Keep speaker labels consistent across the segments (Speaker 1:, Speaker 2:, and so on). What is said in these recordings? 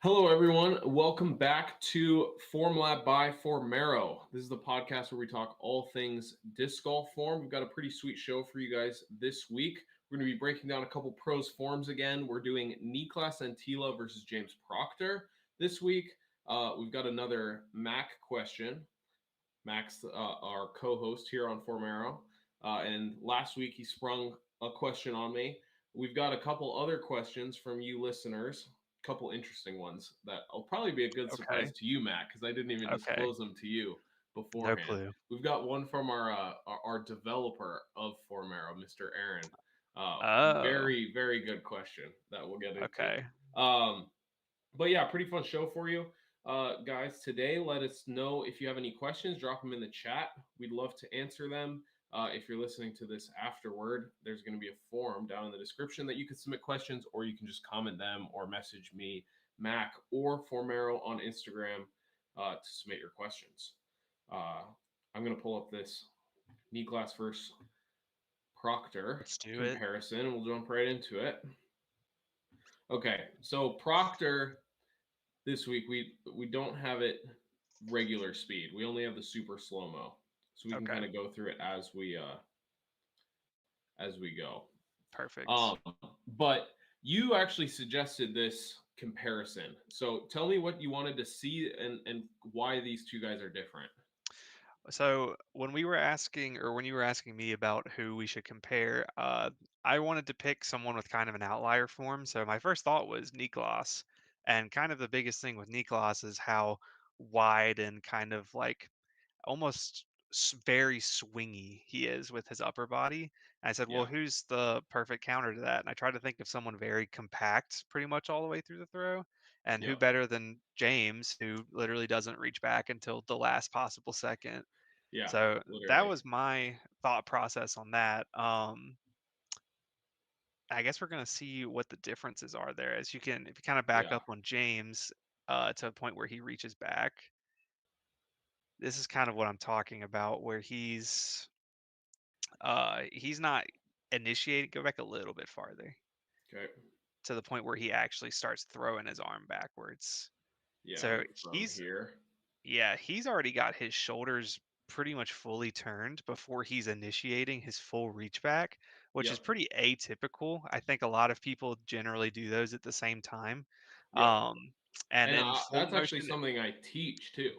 Speaker 1: Hello, everyone. Welcome back to Form Lab by Formero. This is the podcast where we talk all things disc golf form. We've got a pretty sweet show for you guys this week. We're going to be breaking down a couple pros forms again. We're doing Niklas Antilla versus James Proctor this week. We've got another Mac question. Mac's our co-host here on Formero. And last week he sprung a question on me. We've got a couple other questions from you listeners, a couple interesting ones that will probably be a good
Speaker 2: Okay.
Speaker 1: surprise to you, Mac, because I didn't even
Speaker 2: Okay.
Speaker 1: disclose them to you
Speaker 2: No
Speaker 1: beforehand.
Speaker 2: clue.
Speaker 1: We've got one from our developer of Formero, Mr. Aaron.
Speaker 2: Oh,
Speaker 1: Very, very good question that we'll get into.
Speaker 2: okay.
Speaker 1: Um, but yeah, pretty fun show for you. Guys, today, let us know if you have any questions. Drop them in the chat. We'd love to answer them. If you're listening to this afterward, there's going to be a form down in the description that you can submit questions, or you can just comment them or message me, Mac, or Formero on Instagram to submit your questions. I'm going to pull up this Niklas versus Proctor
Speaker 2: Let's do it.
Speaker 1: comparison, and we'll jump right into it. Okay, so Proctor this week we don't have it regular speed. We only have the super slow mo, so we can
Speaker 2: Okay.
Speaker 1: kind of go through it as we go.
Speaker 2: Perfect.
Speaker 1: Um, but you actually suggested this comparison. So tell me what you wanted to see and why these two guys are different.
Speaker 2: So when we were asking, or when you were asking me about who we should compare, I wanted to pick someone with kind of an outlier form. So my first thought was Niklas, and kind of the biggest thing with Niklas is how wide and kind of like almost very swingy he is with his upper body. And I said, well,
Speaker 1: Yeah,
Speaker 2: who's the perfect counter to that? And I tried to think of someone very compact pretty much all the way through the throw. And who
Speaker 1: yeah,
Speaker 2: better than James, who literally doesn't reach back until the last possible second.
Speaker 1: yeah,
Speaker 2: So that
Speaker 1: literally.
Speaker 2: was my thought process on that. I guess we're going to see what the differences are there. As you can, if you kind of back
Speaker 1: Yeah,
Speaker 2: up on James to a point where he reaches back, this is kind of what I'm talking about, where he's not initiating. Go back a little bit farther
Speaker 1: okay,
Speaker 2: to the point where he actually starts throwing his arm backwards.
Speaker 1: yeah,
Speaker 2: So
Speaker 1: like from here.
Speaker 2: he's already got his shoulders pretty much fully turned before he's initiating his full reach back, which is
Speaker 1: Yep,
Speaker 2: pretty atypical. I think a lot of people generally do those at the same time.
Speaker 1: yep.
Speaker 2: Um, and
Speaker 1: And
Speaker 2: in full
Speaker 1: that's actually
Speaker 2: motion,
Speaker 1: something I teach too.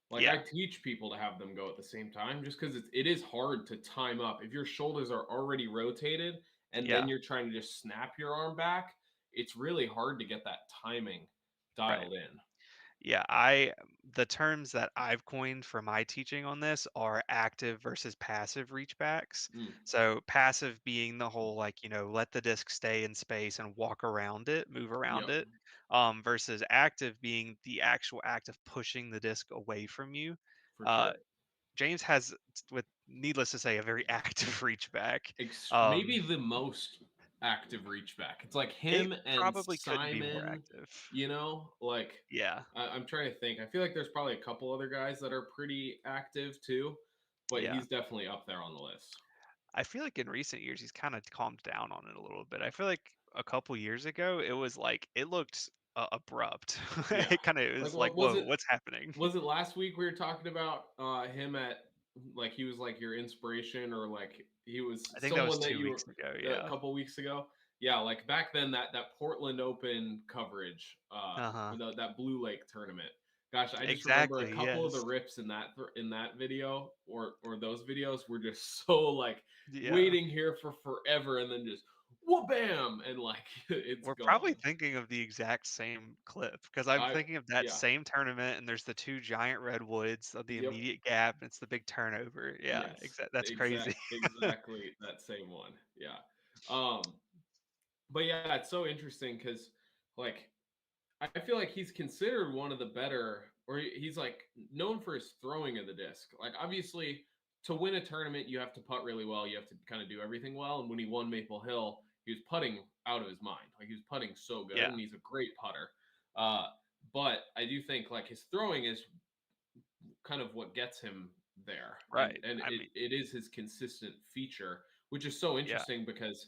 Speaker 1: Like I
Speaker 2: yeah,
Speaker 1: teach people to have them go at the same time, just because it is hard to time up. If your shoulders are already rotated and then
Speaker 2: yeah,
Speaker 1: you're trying to just snap your arm back, it's really hard to get that timing
Speaker 2: right.
Speaker 1: dialed in.
Speaker 2: Yeah, the terms that I've coined for my teaching on this are active versus passive reach backs.
Speaker 1: Mm,
Speaker 2: So passive being the whole like, let the disc stay in space and walk around it, move around
Speaker 1: yep,
Speaker 2: it, versus active being the actual act of pushing the disc away from you.
Speaker 1: for
Speaker 2: Uh,
Speaker 1: sure.
Speaker 2: James has, with needless to say, a very active reach back.
Speaker 1: Maybe the most active reach back. It's like
Speaker 2: It
Speaker 1: him and
Speaker 2: probably couldn't be more
Speaker 1: Simon,
Speaker 2: active.
Speaker 1: like
Speaker 2: Yeah,
Speaker 1: I'm trying to think. I feel like there's probably a couple other guys that are pretty active too, but
Speaker 2: yeah.
Speaker 1: he's definitely up there on the list.
Speaker 2: I feel like in recent years he's kind of calmed down on it a little bit. I feel like a couple years ago it was like it looked abrupt.
Speaker 1: Yeah.
Speaker 2: It kind of
Speaker 1: Like,
Speaker 2: was
Speaker 1: well,
Speaker 2: like, whoa, what's happening?
Speaker 1: was it last week we were talking about him at like he was like your inspiration or like he
Speaker 2: I
Speaker 1: was
Speaker 2: think that was
Speaker 1: someone that
Speaker 2: 2 weeks
Speaker 1: you
Speaker 2: ago.
Speaker 1: were a
Speaker 2: Yeah.
Speaker 1: couple weeks ago? Yeah, like back then that Portland Open coverage,
Speaker 2: Uh huh.
Speaker 1: that Blue Lake tournament. Gosh, I just remember a
Speaker 2: Exactly.
Speaker 1: couple of the
Speaker 2: Yes.
Speaker 1: rips in that video or those videos were just so like
Speaker 2: Yeah.
Speaker 1: waiting here for forever and then just whoa bam and like it's
Speaker 2: We're probably
Speaker 1: gone.
Speaker 2: thinking of the exact same clip because I'm
Speaker 1: I
Speaker 2: thinking of that
Speaker 1: yeah.
Speaker 2: same tournament, and there's the two giant redwoods of the
Speaker 1: Yep.
Speaker 2: immediate gap, and it's the big turnover. Yeah,
Speaker 1: Yes,
Speaker 2: That's crazy.
Speaker 1: exactly that same one. Yeah. Um, but yeah, it's so interesting because like I feel like he's considered one of the better, or he's like known for his throwing of the disc. Like obviously, to win a tournament, you have to putt really well. You have to kind of do everything well. And when he won Maple Hill, he was putting out of his mind. Like he was putting so good,
Speaker 2: Yeah.
Speaker 1: and he's a great putter. Uh, but I do think like his throwing is kind of what gets him there,
Speaker 2: Right.
Speaker 1: and
Speaker 2: I mean,
Speaker 1: it is his consistent feature, which is so
Speaker 2: yeah.
Speaker 1: interesting because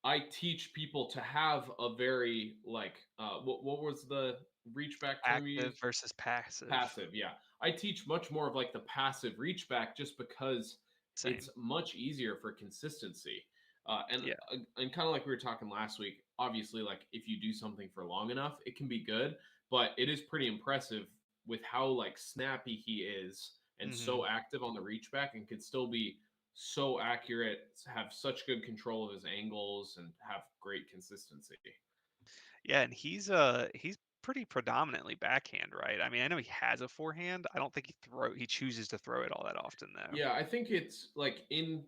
Speaker 1: I teach people to have a very like what was reach back term you
Speaker 2: Active
Speaker 1: use?
Speaker 2: versus passive.
Speaker 1: Passive, yeah. I teach much more of like the passive reach back just because it's
Speaker 2: Same.
Speaker 1: much easier for consistency.
Speaker 2: Yeah.
Speaker 1: And kind of like we were talking last week, obviously, like if you do something for long enough, it can be good, but it is pretty impressive with how like snappy he is and
Speaker 2: Mhm.
Speaker 1: so active on the reach back and can still be so accurate, have such good control of his angles and have great consistency.
Speaker 2: Yeah, and he's pretty predominantly backhand, right? I mean, I know he has a forehand. I don't think he chooses to throw it all that often though.
Speaker 1: Yeah, I think it's like in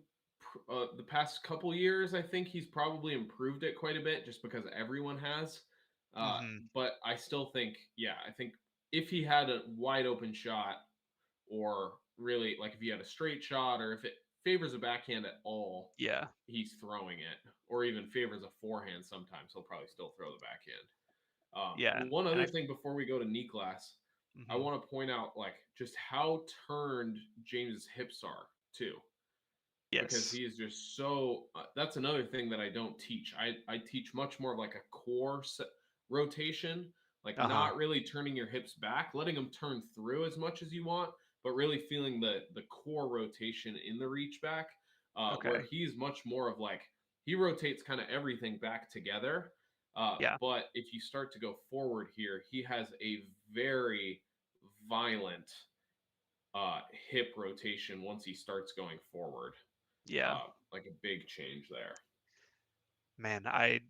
Speaker 1: the past couple years, I think he's probably improved it quite a bit just because everyone has.
Speaker 2: Mhm.
Speaker 1: But I still think, yeah, I think if he had a wide open shot, or really like if he had a straight shot, or if it favors a backhand at all,
Speaker 2: Yeah.
Speaker 1: he's throwing it, or even favors a forehand sometimes, he'll probably still throw the backhand.
Speaker 2: Yeah,
Speaker 1: One
Speaker 2: and
Speaker 1: other
Speaker 2: I
Speaker 1: thing before we go to Niklas, I
Speaker 2: mhm.
Speaker 1: want to point out like just how turned James's hips are too, because
Speaker 2: Yes.
Speaker 1: he is just so. That's another thing that I don't teach. I teach much more of like a rotation, like
Speaker 2: Uh-huh.
Speaker 1: not really turning your hips back, letting them turn through as much as you want, but really feeling the core rotation in the reach back. Where
Speaker 2: Okay.
Speaker 1: he's much more of like he rotates kind of everything back together.
Speaker 2: Yeah.
Speaker 1: But if you start to go forward here, he has a very violent hip rotation once he starts going forward.
Speaker 2: Yeah.
Speaker 1: Like a big change there.
Speaker 2: Man, I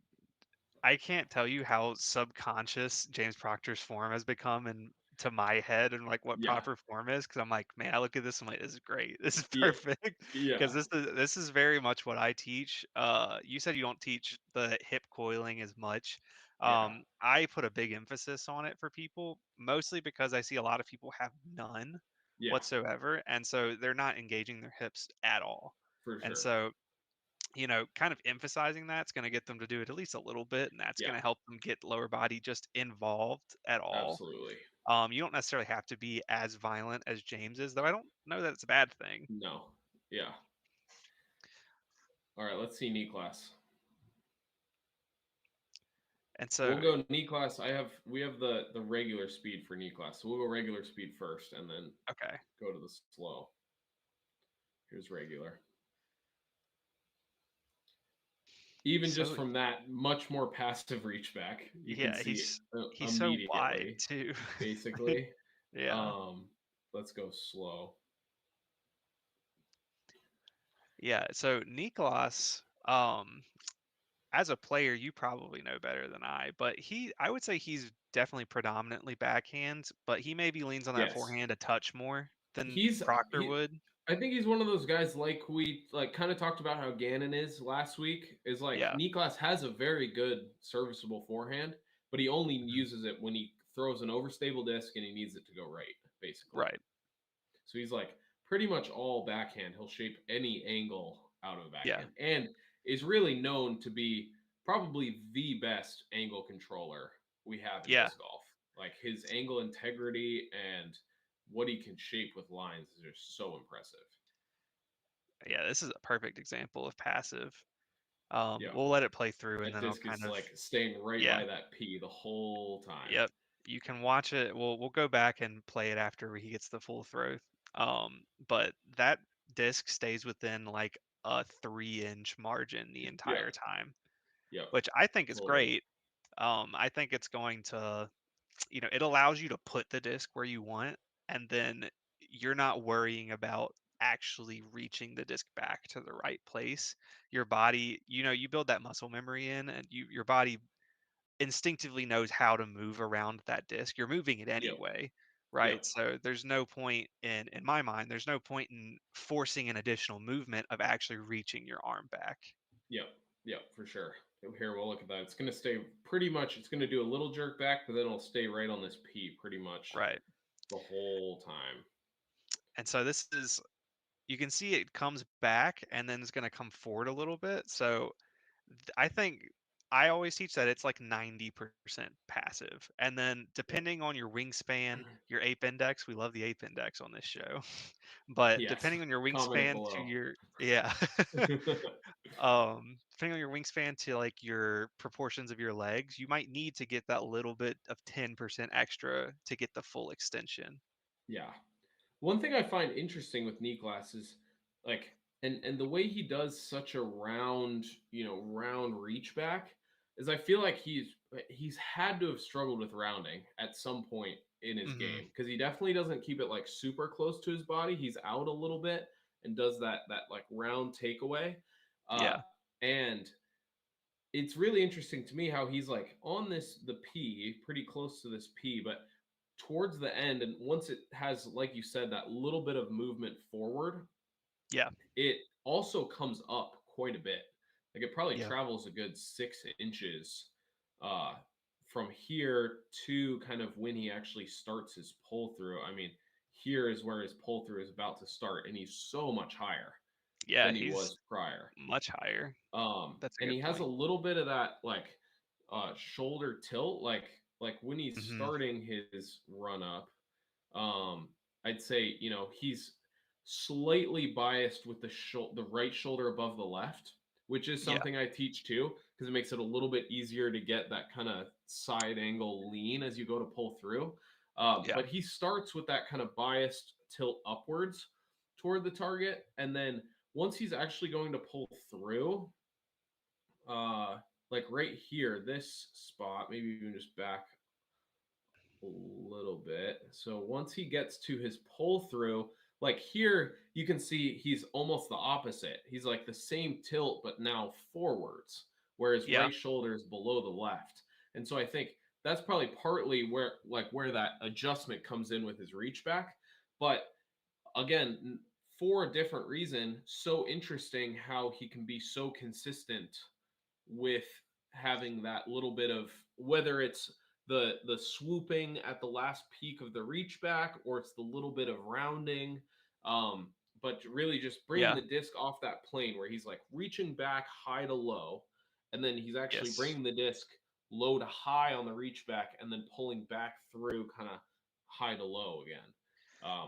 Speaker 2: can't tell you how subconscious James Proctor's form has become and to my head and like what
Speaker 1: Yeah.
Speaker 2: proper form is because I'm like, man, I look at this, I'm like, this is great. This is
Speaker 1: Yeah.
Speaker 2: perfect. Because
Speaker 1: Yeah.
Speaker 2: this is very much what I teach. You said you don't teach the hip coiling as much.
Speaker 1: Yeah.
Speaker 2: I put a big emphasis on it for people, mostly because I see a lot of people have none
Speaker 1: Yeah.
Speaker 2: whatsoever. And so they're not engaging their hips at all.
Speaker 1: For
Speaker 2: And
Speaker 1: sure.
Speaker 2: so kind of emphasizing that's going to get them to do it at least a little bit, and that's going
Speaker 1: Yeah.
Speaker 2: to help them get lower body just involved at all.
Speaker 1: Absolutely.
Speaker 2: You don't necessarily have to be as violent as James is, though I don't know that it's a bad thing.
Speaker 1: No. Yeah. All right. Let's see knee class.
Speaker 2: And
Speaker 1: We'll
Speaker 2: so,
Speaker 1: go knee class. We have the regular speed for knee class. So we'll go regular speed first and then
Speaker 2: okay,
Speaker 1: go to the slow. Here's regular. Even just
Speaker 2: so
Speaker 1: from that, much more passive reach back. You can
Speaker 2: yeah,
Speaker 1: see
Speaker 2: he's so wide
Speaker 1: immediately,
Speaker 2: too.
Speaker 1: basically.
Speaker 2: Yeah,
Speaker 1: Um, let's go slow.
Speaker 2: yeah. So Niklas, as a player, you probably know better than I, but I would say he's definitely predominantly backhand, but he maybe leans on that
Speaker 1: Yes.
Speaker 2: forehand a touch more than
Speaker 1: He's
Speaker 2: Proctor
Speaker 1: he
Speaker 2: would.
Speaker 1: I think he's one of those guys like we like kind of talked about how Gannon is last week. Is like
Speaker 2: Yeah.
Speaker 1: Niklas has a very good serviceable forehand, but he only
Speaker 2: Mhm.
Speaker 1: uses it when he throws an overstable disc and he needs it to go right, basically.
Speaker 2: Right.
Speaker 1: So he's like pretty much all backhand. He'll shape any angle out of a
Speaker 2: Yeah.
Speaker 1: backhand and is really known to be probably the best angle controller we have in
Speaker 2: Yeah.
Speaker 1: disc golf. Like his angle integrity and what he can shape with lines is just so impressive.
Speaker 2: Yeah, this is a perfect example of passive.
Speaker 1: Yeah.
Speaker 2: We'll let it play through and
Speaker 1: That
Speaker 2: then I'll
Speaker 1: disc
Speaker 2: kind
Speaker 1: is
Speaker 2: of
Speaker 1: like staying right
Speaker 2: yeah.
Speaker 1: by that P the whole time.
Speaker 2: Yep. You can watch it. We'll go back and play it after he gets the full throw. But that disc stays within like a 3-inch margin the
Speaker 1: Yep.
Speaker 2: entire time,
Speaker 1: Yep.
Speaker 2: which I think is
Speaker 1: Totally.
Speaker 2: great. I think it's going to it allows you to put the disc where you want, and then you're not worrying about actually reaching the disc back to the right place. Your body, you build that muscle memory in, and your body instinctively knows how to move around that disc. You're moving it
Speaker 1: Yep.
Speaker 2: anyway,
Speaker 1: Yep.
Speaker 2: right? So there's no point in my mind, there's no point in forcing an additional movement of actually reaching your arm back.
Speaker 1: Yep. Yep. For sure. Here, we'll look at that. It's going to stay pretty much, it's going to do a little jerk back, but then it'll stay right on this P pretty much
Speaker 2: Right.
Speaker 1: the whole time.
Speaker 2: And so this is you can see it comes back and then it's going to come forward a little bit. So I think I always teach that it's like 90% passive. And then depending on your wingspan, your ape index, we love the ape index on this show. But
Speaker 1: Yes.
Speaker 2: depending on your
Speaker 1: Comment it
Speaker 2: wingspan to
Speaker 1: below.
Speaker 2: your yeah. Depending on your wingspan to like your proportions of your legs, you might need to get that little bit of 10% extra to get the full extension.
Speaker 1: Yeah. One thing I find interesting with Niklas is like and the way he does such a round, round reach back is I feel like he's had to have struggled with rounding at some point in his
Speaker 2: Hmm.
Speaker 1: game because he definitely doesn't keep it like super close to his body. He's out a little bit and does that like round takeaway. Uh
Speaker 2: Yeah.
Speaker 1: and it's really interesting to me how he's like on the P, pretty close to this P, but towards the end, and once it has, like you said, that little bit of movement forward,
Speaker 2: Yeah.
Speaker 1: it also comes up quite a bit. Like it probably
Speaker 2: Yeah.
Speaker 1: travels a good 6 inches uh, from here to kind of when he actually starts his pull through. I mean, here is where his pull through is about to start, and he's so much higher
Speaker 2: Yeah.
Speaker 1: than he
Speaker 2: He's
Speaker 1: was prior.
Speaker 2: much higher. That's a
Speaker 1: And
Speaker 2: good
Speaker 1: he has a
Speaker 2: point.
Speaker 1: little bit of that like shoulder tilt, like when he's
Speaker 2: Hmm.
Speaker 1: starting his run up. Um, I'd say he's slightly biased with the right shoulder above the left, which is
Speaker 2: Yeah.
Speaker 1: something I teach too because it makes it a little bit easier to get that kind of side angle lean as you go to pull through.
Speaker 2: Yeah.
Speaker 1: But he starts with that kind of biased tilt upwards toward the target, and then once he's actually going to pull through, uh like right here, this spot, maybe even just back a little bit. So once he gets to his pull through, like here, you can see he's almost the opposite. He's like the same tilt, but now forwards, whereas
Speaker 2: Yeah.
Speaker 1: right shoulder is below the left. And so I think that's probably partly where that adjustment comes in with his reach back. But again, for a different reason, so interesting how he can be so consistent with having that little bit of, whether it's the swooping at the last peak of the reach back or it's the little bit of rounding, but really just bringing
Speaker 2: Yeah.
Speaker 1: the disc off that plane where he's like reaching back high to low, and then he's actually
Speaker 2: Yes.
Speaker 1: bringing the disc low to high on the reach back and then pulling back through kind of high to low again,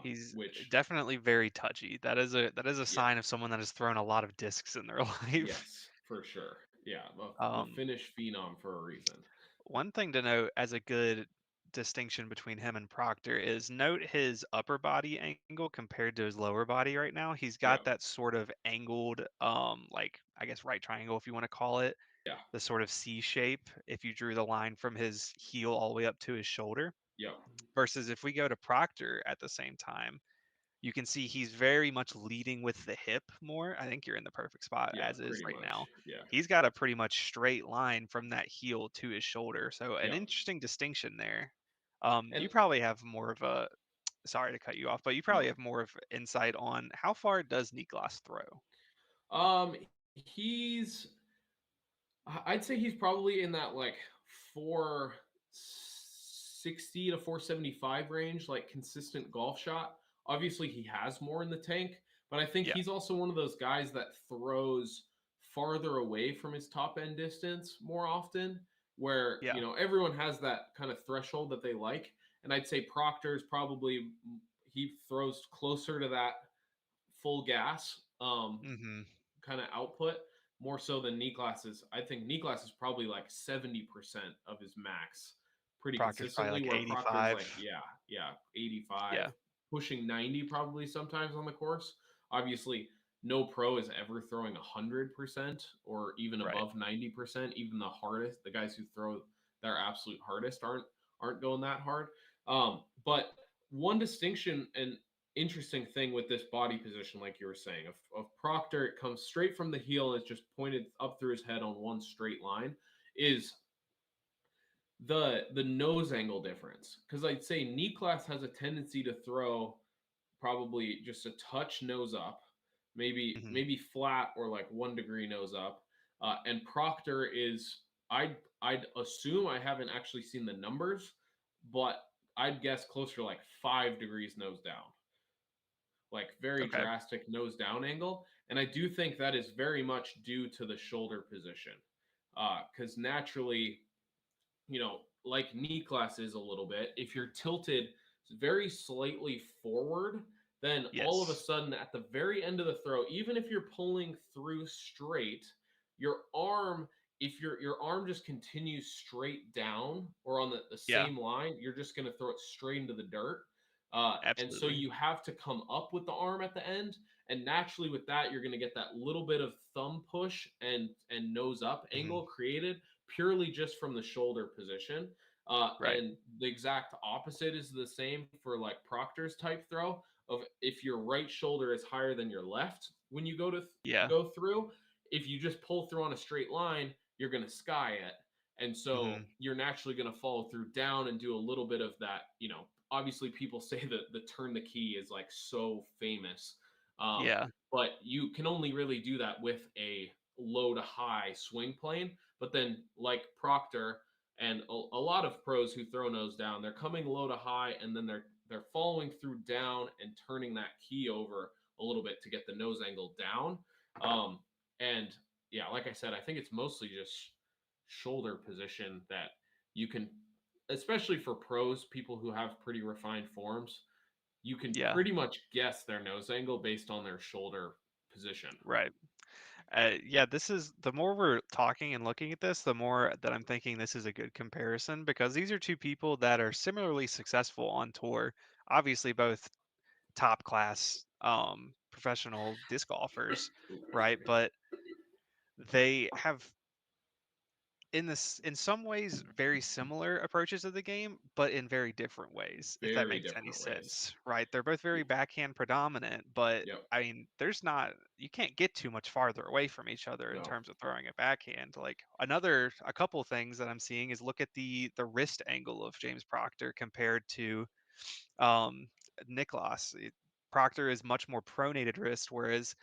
Speaker 2: He's
Speaker 1: which
Speaker 2: definitely very touchy. That is a
Speaker 1: yeah.
Speaker 2: sign of someone that has thrown a lot of discs in their life.
Speaker 1: Yes, for sure. Yeah, the
Speaker 2: Um,
Speaker 1: Finnish phenom for a reason.
Speaker 2: One thing to note as a good distinction between him and Proctor is note his upper body angle compared to his lower body right now. He's got
Speaker 1: Yep.
Speaker 2: that sort of angled, like I guess right triangle if you want to call it,
Speaker 1: Yeah.
Speaker 2: the sort of C shape if you drew the line from his heel all the way up to his shoulder.
Speaker 1: Yep.
Speaker 2: Versus if we go to Proctor at the same time, you can see he's very much leading with the hip more. I think you're in the perfect spot
Speaker 1: Yeah.
Speaker 2: as is
Speaker 1: Pretty
Speaker 2: right
Speaker 1: much.
Speaker 2: now.
Speaker 1: Yeah.
Speaker 2: He's got a pretty much straight line from that heel to his shoulder. So an
Speaker 1: Yep.
Speaker 2: interesting distinction there.
Speaker 1: And
Speaker 2: You probably have more of a sorry to cut you off, but you probably
Speaker 1: no.
Speaker 2: have more of insight on how far does Niklas throw?
Speaker 1: He's I'd say he's probably in that like 460 to 475 range, like consistent golf shot. Obviously, he has more in the tank, but I think
Speaker 2: Yeah,
Speaker 1: he's also one of those guys that throws farther away from his top end distance more often, where,
Speaker 2: yeah,
Speaker 1: everyone has that kind of threshold that they like. And I'd say Proctor's probably, he throws closer to that full gas
Speaker 2: hmm
Speaker 1: kind of output more so than Niklas is. I think Niklas is probably like 70% of his max pretty
Speaker 2: Proctor's probably
Speaker 1: consistently,
Speaker 2: like
Speaker 1: where Proctor's like,
Speaker 2: 85.
Speaker 1: yeah, 85,
Speaker 2: Yeah,
Speaker 1: pushing 90 probably sometimes on the course. Obviously, no pro is ever throwing 100% or even
Speaker 2: right.
Speaker 1: above 90%. Even the guys who throw their absolute hardest aren't going that hard. But one distinction and interesting thing with this body position, like you were saying, of Proctor, it comes straight from the heel and it's just pointed up through his head on one straight line, is the nose angle difference. Because I'd say Niklas has a tendency to throw probably just a touch nose up, maybe
Speaker 2: Hmm.
Speaker 1: maybe flat or like 1 degree nose up, and Proctor is, I'd assume, I haven't actually seen the numbers, but I'd guess closer to like 5 degrees nose down, like very
Speaker 2: Okay.
Speaker 1: drastic nose down angle. And I do think that is very much due to the shoulder position. because naturally, like Niklas is a little bit, if you're tilted very slightly forward, then all of a
Speaker 2: Yes,
Speaker 1: sudden at the very end of the throw, even if you're pulling through straight, your arm, if your arm just continues straight down or on the
Speaker 2: yeah,
Speaker 1: same line, you're just going to throw it straight into the dirt. And so
Speaker 2: absolutely.
Speaker 1: you have to come up with the arm at the end, and naturally with that, you're going to get that little bit of thumb push and nose up
Speaker 2: Hmm.
Speaker 1: angle created purely just from the shoulder position.
Speaker 2: Right.
Speaker 1: And the exact opposite is the same for like Proctor's type throw of if your right shoulder is higher than your left when you
Speaker 2: Yeah.
Speaker 1: go through, if you just pull through on a straight line, you're going to sky it. And so
Speaker 2: Hmm.
Speaker 1: you're naturally going to follow through down and do a little bit of that. Obviously people say that the turn the key is like so famous. Um,
Speaker 2: Yeah.
Speaker 1: but you can only really do that with a low to high swing plane. But then, like Proctor and a lot of pros who throw nose down, they're coming low to high, and then they're following through down and turning that key over a little bit to get the nose angle down. And yeah, like I said, I think it's mostly just shoulder position that you can, especially for pros, people who have pretty refined forms, you can
Speaker 2: Yeah.
Speaker 1: pretty much guess their nose angle based on their shoulder position.
Speaker 2: Right. Yeah, this is the more we're talking and looking at this, the more that I'm thinking this is a good comparison because these are two people that are similarly successful on tour. Obviously, both top class professional disc golfers, right? But they have in some ways very similar approaches to the game, but in very different ways, if that
Speaker 1: Very
Speaker 2: makes any
Speaker 1: different ways.
Speaker 2: sense, right? They're both very backhand predominant, but
Speaker 1: Yep.
Speaker 2: I mean, there's not you can't get too much farther away from each other in
Speaker 1: No.
Speaker 2: terms of throwing a backhand. Like a couple things that I'm seeing is look at the wrist angle of James Proctor compared to um Niklas. Proctor is much more pronated wrist, whereas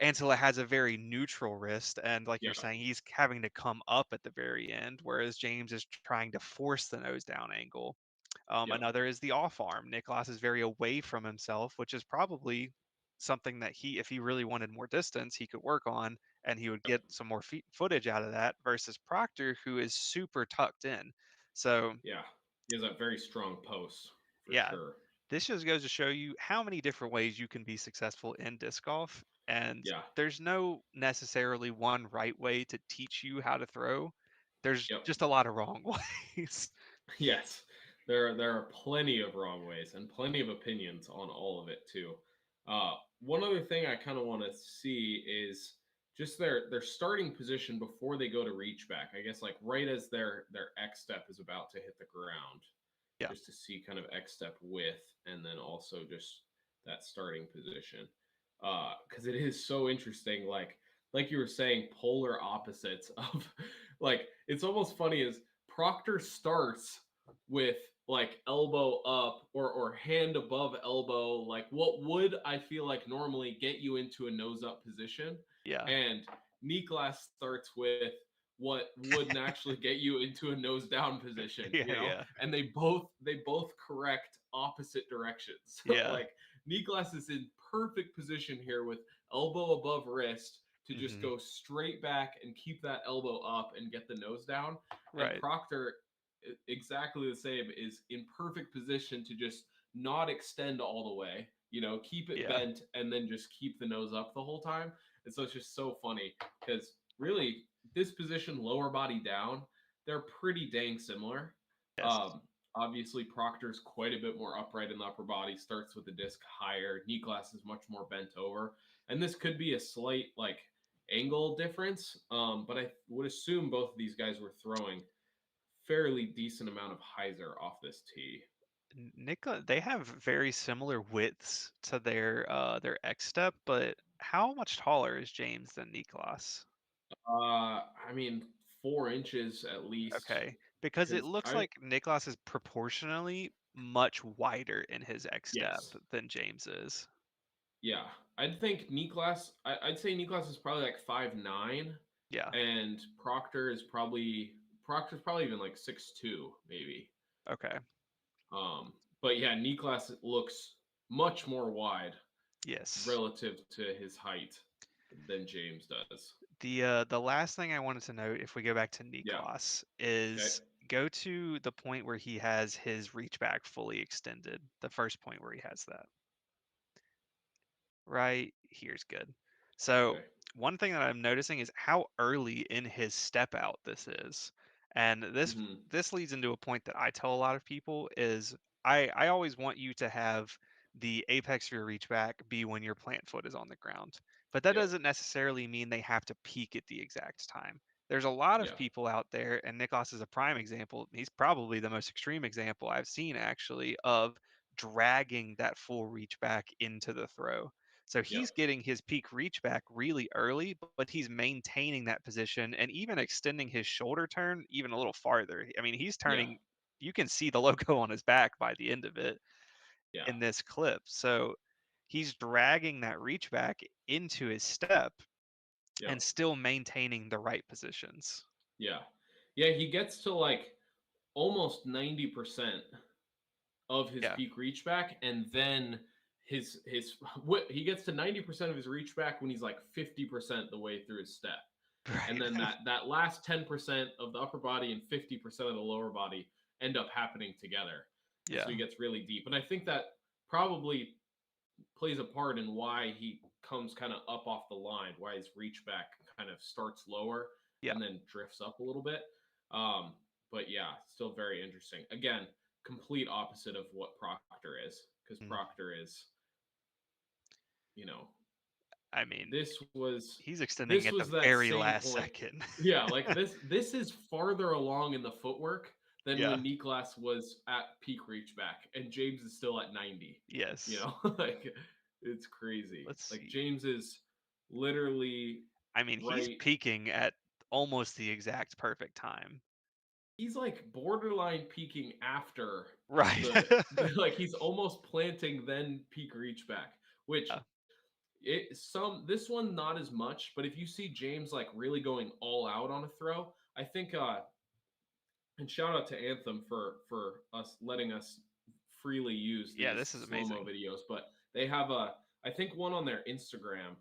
Speaker 2: Antilla has a very neutral wrist, and like you're
Speaker 1: Yeah.
Speaker 2: saying, he's having to come up at the very end, whereas James is trying to force the nose down angle.
Speaker 1: Yep.
Speaker 2: Another is the off arm. Niklas is very away from himself, which is probably something that if he really wanted more distance, he could work on, and he would
Speaker 1: Yep.
Speaker 2: get some more footage out of that. Versus Proctor, who is super tucked in. So
Speaker 1: Yeah. He has a very strong post for
Speaker 2: yeah,
Speaker 1: sure.
Speaker 2: this just goes to show you how many different ways you can be successful in disc golf. And
Speaker 1: Yeah.
Speaker 2: there's no necessarily one right way to teach you how to throw. There's
Speaker 1: Yep.
Speaker 2: just a lot of wrong ways.
Speaker 1: Yes. There are plenty of wrong ways and plenty of opinions on all of it too. One other thing I kind of want to see is just their starting position before they go to reach back. I guess like right as their X step is about to hit the ground,
Speaker 2: Yeah.
Speaker 1: just to see kind of X step width and then also just that starting position. Because it is so interesting, like you were saying, polar opposites of like it's almost funny as Proctor starts with like elbow up or hand above elbow, like what would I feel like normally get you into a nose up position,
Speaker 2: Yeah.
Speaker 1: and Niklas starts with what wouldn't actually get you into a nose down position,
Speaker 2: Yeah. Yeah.
Speaker 1: and they both correct opposite directions.
Speaker 2: Yeah.
Speaker 1: Like Niklas is in perfect position here with elbow above wrist to just
Speaker 2: Hmm.
Speaker 1: go straight back and keep that elbow up and get the nose down. And
Speaker 2: Right.
Speaker 1: Proctor, exactly the same, is in perfect position to just not extend all the way, keep it
Speaker 2: Yeah.
Speaker 1: bent and then just keep the nose up the whole time. And so it's just so funny because really this position, lower body down, they're pretty dang similar.
Speaker 2: Yes.
Speaker 1: Um, Obviously, Proctor's quite a bit more upright in the upper body, starts with the disc higher. Niklas is much more bent over. And this could be a slight like angle difference. But I would assume both of these guys were throwing fairly decent amount of hyzer off this tee.
Speaker 2: Nicola, they have very similar widths to their X step, but how much taller is James than Niklas?
Speaker 1: I mean, 4 inches at least.
Speaker 2: Okay, because it
Speaker 1: Because
Speaker 2: looks
Speaker 1: I
Speaker 2: like Niklas is proportionally much wider in his X step
Speaker 1: yes,
Speaker 2: than James is.
Speaker 1: yeah, I'd think Niklas. I'd say Niklas is probably like 5'9",
Speaker 2: Yeah.
Speaker 1: and Proctor's probably even like 6'2", maybe.
Speaker 2: Okay.
Speaker 1: But yeah, Niklas looks much more wide
Speaker 2: Yes.
Speaker 1: relative to his height. than James does.
Speaker 2: The last thing I wanted to note, if we go back to
Speaker 1: Yeah.
Speaker 2: Niklas,
Speaker 1: Okay.
Speaker 2: is go to the point where he has his reach back fully extended. The first point where he has that. Right here's good. So
Speaker 1: Okay.
Speaker 2: one thing that I'm noticing is how early in his step out this is. And
Speaker 1: Hmm.
Speaker 2: this leads into a point that I tell a lot of people is I always want you to have the apex of your reach back be when your plant foot is on the ground. But that
Speaker 1: Yep.
Speaker 2: doesn't necessarily mean they have to peak at the exact time. There's a lot of
Speaker 1: Yeah.
Speaker 2: people out there, and Niklas is a prime example. He's probably the most extreme example I've seen actually of dragging that full reach back into the throw. So he's
Speaker 1: Yep.
Speaker 2: getting his peak reach back really early, but he's maintaining that position and even extending his shoulder turn even a little farther. I mean, he's
Speaker 1: Yeah.
Speaker 2: turning, you can see the logo on his back by the end of it
Speaker 1: Yeah.
Speaker 2: in this clip. So he's dragging that reach back into his step and
Speaker 1: Yep.
Speaker 2: still maintaining the right positions.
Speaker 1: Yeah. Yeah. He gets to like almost 90% of his
Speaker 2: Yeah.
Speaker 1: peak reach back, and then his what he gets to 90% of his reach back when he's like 50% the way through his step. And
Speaker 2: Right.
Speaker 1: then that last 10% of the upper body and 50% of the lower body end up happening together. And so
Speaker 2: Yeah.
Speaker 1: he gets really deep. And I think that probably plays a part in why he comes kind of up off the line, why his reach back kind of starts lower
Speaker 2: Yeah.
Speaker 1: and then drifts up a little bit. But yeah, still very interesting. Again, complete opposite of what Proctor is, because
Speaker 2: Mm.
Speaker 1: Proctor is, you know,
Speaker 2: I mean,
Speaker 1: this was
Speaker 2: he's extending
Speaker 1: this
Speaker 2: at
Speaker 1: was
Speaker 2: the
Speaker 1: that
Speaker 2: very
Speaker 1: same
Speaker 2: last
Speaker 1: point.
Speaker 2: second.
Speaker 1: Yeah, like this is farther along in the footwork than
Speaker 2: Yeah.
Speaker 1: when Niklas was at peak reach back and James is still at 90. You
Speaker 2: Yes.
Speaker 1: know, like it's crazy.
Speaker 2: Let's
Speaker 1: Like
Speaker 2: see.
Speaker 1: James is literally
Speaker 2: I mean, he's
Speaker 1: right.
Speaker 2: peaking at almost the exact perfect time.
Speaker 1: He's like borderline peaking after
Speaker 2: Right.
Speaker 1: the like he's almost planting then peak reach back, which
Speaker 2: Yeah.
Speaker 1: this one not as much, but if you see James like really going all out on a throw, I think and shout out to Anthem for us letting us freely use
Speaker 2: Yeah,
Speaker 1: these
Speaker 2: this is
Speaker 1: slow mo
Speaker 2: amazing.
Speaker 1: videos. But they have I think one on their Instagram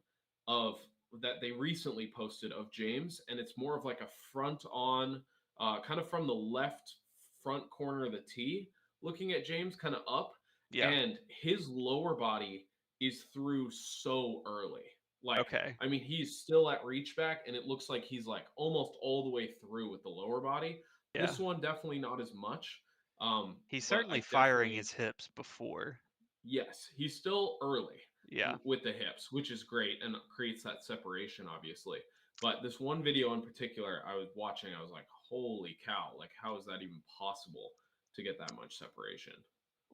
Speaker 1: of that they recently posted of James, and it's more of like a front on, kind of from the left front corner of the tee, looking at James kind of up,
Speaker 2: Yeah.
Speaker 1: and his lower body is through so early. Like,
Speaker 2: Okay.
Speaker 1: I mean, he's still at reach back, and it looks like he's like almost all the way through with the lower body.
Speaker 2: Yeah.
Speaker 1: This one definitely not as much.
Speaker 2: He's
Speaker 1: But
Speaker 2: certainly
Speaker 1: I
Speaker 2: firing
Speaker 1: definitely
Speaker 2: his hips before.
Speaker 1: yes, he's still early
Speaker 2: Yeah.
Speaker 1: with the hips, which is great and creates that separation, obviously. But this one video in particular, I was watching, I was like, holy cow! Like, how is that even possible to get that much separation?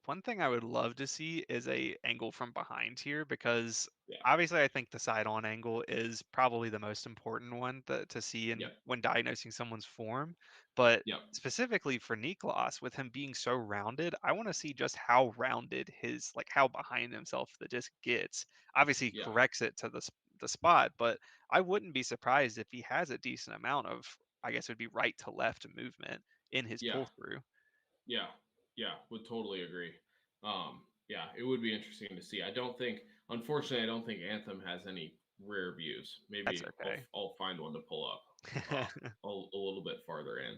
Speaker 2: One thing I would love to see is a angle from behind here because
Speaker 1: Yeah.
Speaker 2: obviously I think the side on angle is probably the most important one to see in
Speaker 1: Yep.
Speaker 2: when diagnosing someone's form. But
Speaker 1: Yep.
Speaker 2: specifically for Niklas, with him being so rounded, I want to see just how rounded his like how behind himself the disc gets. Obviously, he
Speaker 1: Yeah.
Speaker 2: corrects it to the spot, but I wouldn't be surprised if he has a decent amount of I guess it would be right to left movement in his
Speaker 1: Yeah.
Speaker 2: pull through.
Speaker 1: Yeah, yeah, would totally agree. Yeah, it would be interesting to see. I don't think, unfortunately, I don't think Anthem has any rare views.
Speaker 2: That's
Speaker 1: Maybe
Speaker 2: okay.
Speaker 1: I'll find one to pull up a little bit farther in.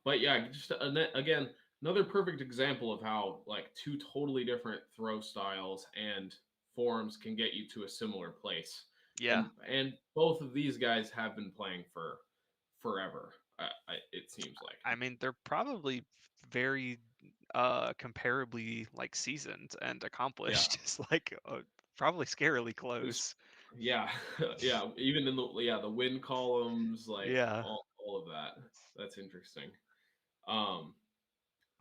Speaker 1: But yeah, just again another perfect example of how like two totally different throw styles and forms can get you to a similar place.
Speaker 2: Yeah.
Speaker 1: And both of these guys have been playing for forever. It seems like.
Speaker 2: I mean, they're probably very comparably like seasoned and
Speaker 1: Yeah.
Speaker 2: accomplished. It's like probably scarily
Speaker 1: There's
Speaker 2: close.
Speaker 1: yeah, yeah, even in the win columns, like
Speaker 2: Yeah.
Speaker 1: all of that. That's interesting. Um,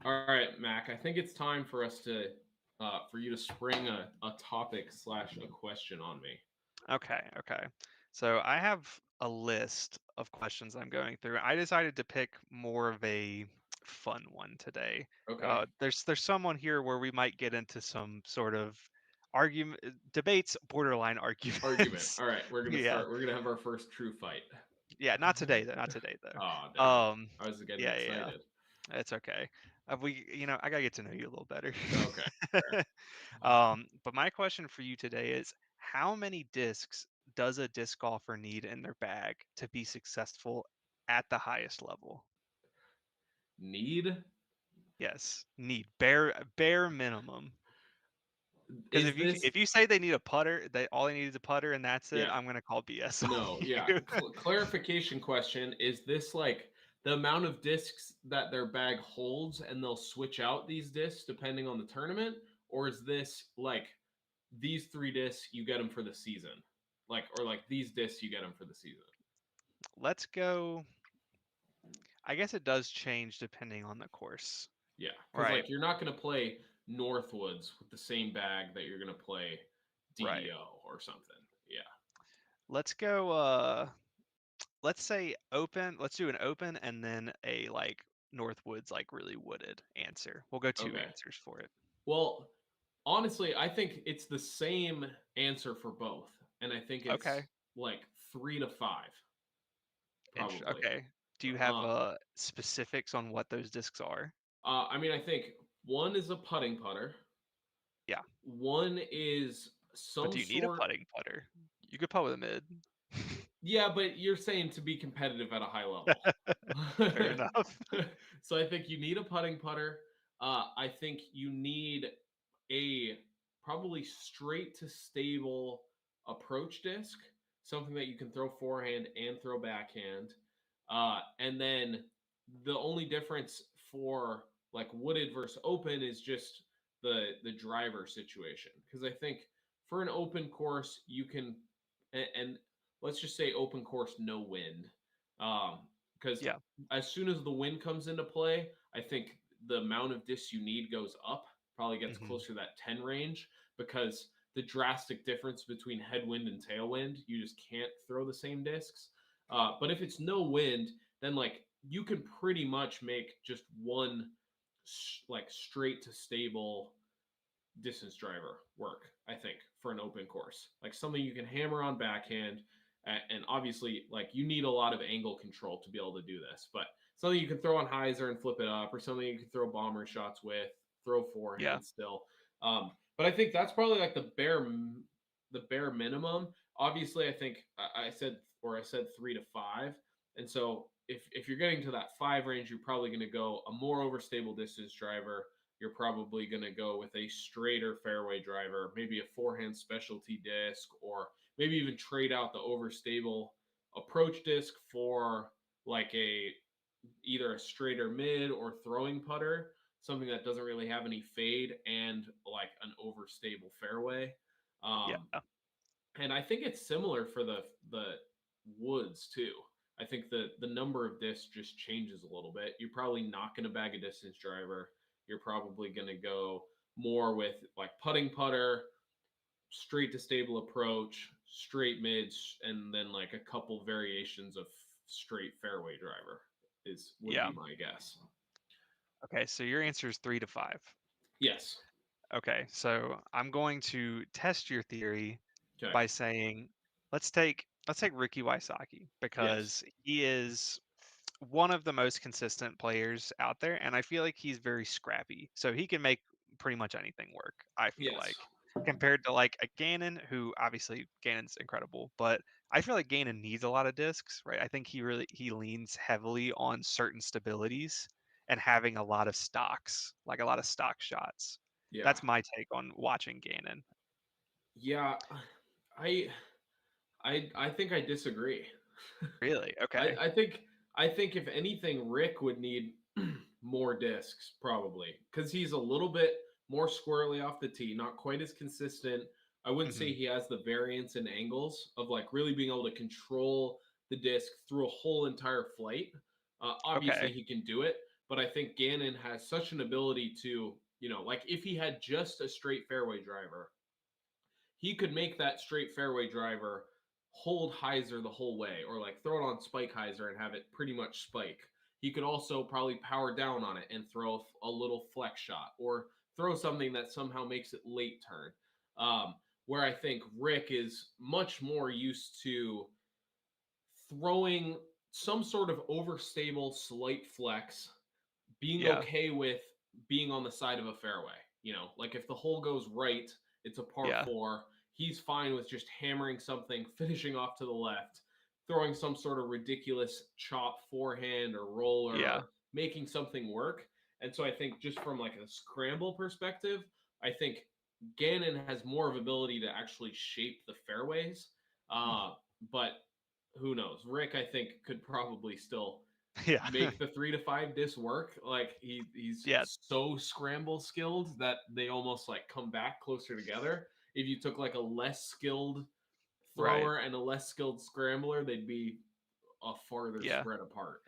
Speaker 1: all right, Mac, I think it's time for us to for you to spring a topic slash a question on me.
Speaker 2: Okay. Okay. So I have a list of questions I'm going through. I decided to pick more of a fun one today.
Speaker 1: Okay.
Speaker 2: There's someone here where we might get into some sort of argument debates, borderline
Speaker 1: Argument.
Speaker 2: arguments.
Speaker 1: All right,
Speaker 2: Yeah.
Speaker 1: we're gonna have our first true fight.
Speaker 2: Yeah, not today though, not today
Speaker 1: Oh,
Speaker 2: though.
Speaker 1: dang. I was getting
Speaker 2: Yeah, yeah, yeah.
Speaker 1: excited.
Speaker 2: It's okay. I gotta get to know you a little better.
Speaker 1: Okay. Fair.
Speaker 2: But my question for you today is, how many discs does a disc golfer need in their bag to be successful at the highest level?
Speaker 1: Need?
Speaker 2: Yes, need bare minimum. Because
Speaker 1: Is this
Speaker 2: if you say they need a putter, they all they need is a putter and that's it,
Speaker 1: yeah.
Speaker 2: I'm gonna call BS on
Speaker 1: No, yeah.
Speaker 2: you.
Speaker 1: Clarification question. Is this like the amount of discs that their bag holds and they'll switch out these discs depending on the tournament? Or is this like these three discs, you get them for the season? Like, or like these discs, you get them for the season?
Speaker 2: Let's go. I guess it does change depending on the course,
Speaker 1: Yeah. Because
Speaker 2: right?
Speaker 1: like you're not going to play Northwoods with the same bag that you're going to play
Speaker 2: Right.
Speaker 1: DEO or something. Yeah.
Speaker 2: Let's go. Let's say open. Let's do an open and then a like Northwoods, like really wooded answer. We'll go two
Speaker 1: Okay.
Speaker 2: answers for it.
Speaker 1: Well, honestly, I think it's the same answer for both. And I think
Speaker 2: Okay.
Speaker 1: it's like 3 to 5, probably.
Speaker 2: Okay. Do you have
Speaker 1: Uh,
Speaker 2: specifics on what those discs are?
Speaker 1: I mean, I think one is a putting putter,
Speaker 2: Yeah.
Speaker 1: one is
Speaker 2: But
Speaker 1: some
Speaker 2: do you need a
Speaker 1: sort.
Speaker 2: putting putter? You could putt with a mid.
Speaker 1: Yeah, but you're saying to be competitive at a high level.
Speaker 2: Fair enough.
Speaker 1: So I think you need a putting putter. I think you need a probably straight to stable approach disc, something that you can throw forehand and throw backhand. And then the only difference for like wooded versus open is just the driver situation. Because I think for an open course, you can and let's just say open course, no wind. Because
Speaker 2: Yeah.
Speaker 1: as soon as the wind comes into play, I think the amount of discs you need goes up, probably gets
Speaker 2: Hmm.
Speaker 1: closer to that 10 range because the drastic difference between headwind and tailwind, you just can't throw the same discs. But if it's no wind, then like you can pretty much make just one like straight to stable distance driver work, I think, for an open course. Like something you can hammer on backhand. And obviously, like you need a lot of angle control to be able to do this, but something you can throw on hyzer and flip it up, or something you can throw bomber shots with, throw
Speaker 2: Yeah.
Speaker 1: forehand still. But I think that's probably like the bare minimum. Obviously, I think I said 3 to 5, and so if you're getting to that 5 range, you're probably going to go a more overstable distance driver. You're probably going to go with a straighter fairway driver, maybe a forehand specialty disc, or maybe even trade out the overstable approach disc for like a either a straighter mid or throwing putter, something that doesn't really have any fade and like an overstable fairway.
Speaker 2: Yeah.
Speaker 1: Um, and I think it's similar for the woods too. I think the number of discs just changes a little bit. You're probably not going to bag a distance driver. You're probably going to go more with like putting putter, straight to stable approach, straight mids, and then like a couple variations of straight fairway driver is would
Speaker 2: Yeah.
Speaker 1: be my guess.
Speaker 2: Okay. So your answer is 3 to 5.
Speaker 1: Yes.
Speaker 2: Okay. So I'm going to test your theory
Speaker 1: Okay.
Speaker 2: by saying let's take Ricky Wysocki
Speaker 1: Yes.
Speaker 2: because he is one of the most consistent players out there, and I feel like he's very scrappy. So he can make pretty much anything work, I feel
Speaker 1: Yes.
Speaker 2: like. Compared to like a Gannon, who obviously Gannon's incredible, but I feel like Gannon needs a lot of discs, right? I think he leans heavily on certain stabilities and having a lot of stocks, like a lot of stock shots.
Speaker 1: Yeah.
Speaker 2: That's my take on watching Gannon.
Speaker 1: Yeah. I I think I disagree.
Speaker 2: Really?
Speaker 1: I,
Speaker 2: Okay.
Speaker 1: I think I think if anything, Rick would need more discs probably because he's a little bit more squirrely off the tee, not quite as consistent. I wouldn't say
Speaker 2: Hmm.
Speaker 1: he has the variance in angles of like really being able to control the disc through a whole entire flight. Obviously,
Speaker 2: Okay.
Speaker 1: he can do it, but I think Gannon has such an ability to, like if he had just a straight fairway driver, he could make that straight fairway driver hold hyzer the whole way or like throw it on spike hyzer and have it pretty much spike. He could also probably power down on it and throw a little flex shot or throw something that somehow makes it late turn. Where I think Rick is much more used to throwing some sort of overstable slight flex, being
Speaker 2: Yeah.
Speaker 1: okay with being on the side of a fairway. Like if the hole goes right, it's a par
Speaker 2: Yeah.
Speaker 1: four. he's fine with just hammering something, finishing off to the left, throwing some sort of ridiculous chop forehand or roller,
Speaker 2: Yeah.
Speaker 1: or making something work. And so I think just from like a scramble perspective, I think Gannon has more of ability to actually shape the fairways.
Speaker 2: Hmm.
Speaker 1: But who knows? Rick, I think, could probably still
Speaker 2: Yeah.
Speaker 1: make the 3 to 5 disc work. Like he's
Speaker 2: Yeah.
Speaker 1: so scramble skilled that they almost like come back closer together. If you took like a less skilled
Speaker 2: Right.
Speaker 1: thrower and a less skilled scrambler, they'd be a farther
Speaker 2: Yeah.
Speaker 1: spread apart.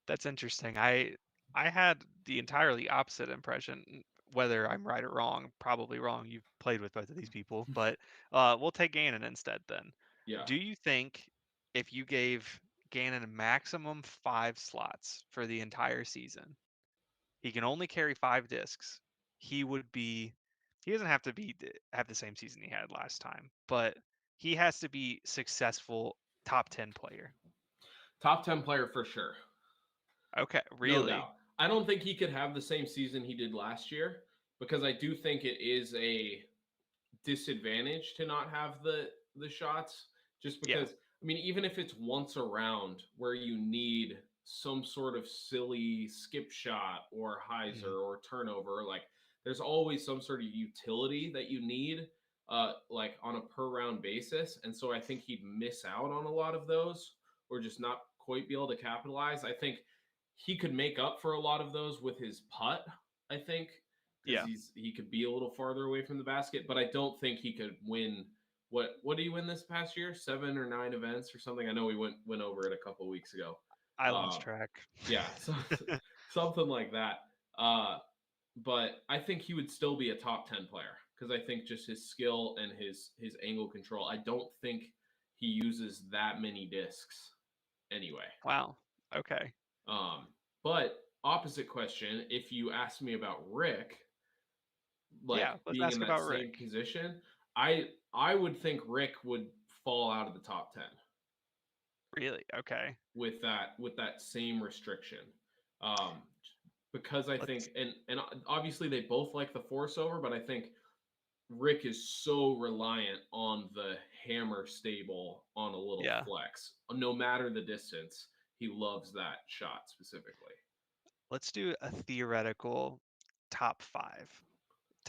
Speaker 2: That's interesting. I had the entirely opposite impression. Whether I'm right or wrong, probably wrong. You've played with both of these people, but we'll take Gannon instead then.
Speaker 1: Yeah.
Speaker 2: Do you think if you gave Gannon a maximum 5 slots for the entire season, he can only carry 5 discs, he would be he doesn't have to have the same season he had last time, but he has to be successful top 10 player.
Speaker 1: Top 10 player for sure.
Speaker 2: Okay,
Speaker 1: No
Speaker 2: really?
Speaker 1: doubt. I don't think he could have the same season he did last year because I do think it is a disadvantage to not have the shots just
Speaker 2: Yeah.
Speaker 1: because I mean even if it's once a round where you need some sort of silly skip shot or
Speaker 2: Mhm.
Speaker 1: hyzer or turnover, like there's always some sort of utility that you need like on a per round basis, and so I think he'd miss out on a lot of those or just not quite be able to capitalize. I think he could make up for a lot of those with his putt, I think, because
Speaker 2: Yeah.
Speaker 1: he could be a little farther away from the basket, but I don't think he could win. What did he win this past year? 7 or 9 events or something. I know we went over it a couple weeks ago.
Speaker 2: I lost
Speaker 1: Uh,
Speaker 2: track.
Speaker 1: yeah, so, something like that. Uh, but I think he would still be a top 10 player because I think just his skill and his angle control. I don't think he uses that many discs anyway.
Speaker 2: Wow. Okay.
Speaker 1: Um, but opposite question, if you ask me about Rick, like
Speaker 2: Yeah, let's
Speaker 1: being in
Speaker 2: ask
Speaker 1: that
Speaker 2: about
Speaker 1: same
Speaker 2: Rick.
Speaker 1: position, I would think Rick would fall out of the top 10
Speaker 2: Really? Okay.
Speaker 1: with that same restriction. Um, because I
Speaker 2: Let's
Speaker 1: think and obviously they both like the force over, but I think Rick is so reliant on the hammer stable on a little
Speaker 2: yeah.
Speaker 1: flex. No matter the distance, he loves that shot specifically.
Speaker 2: Let's do a theoretical top 5.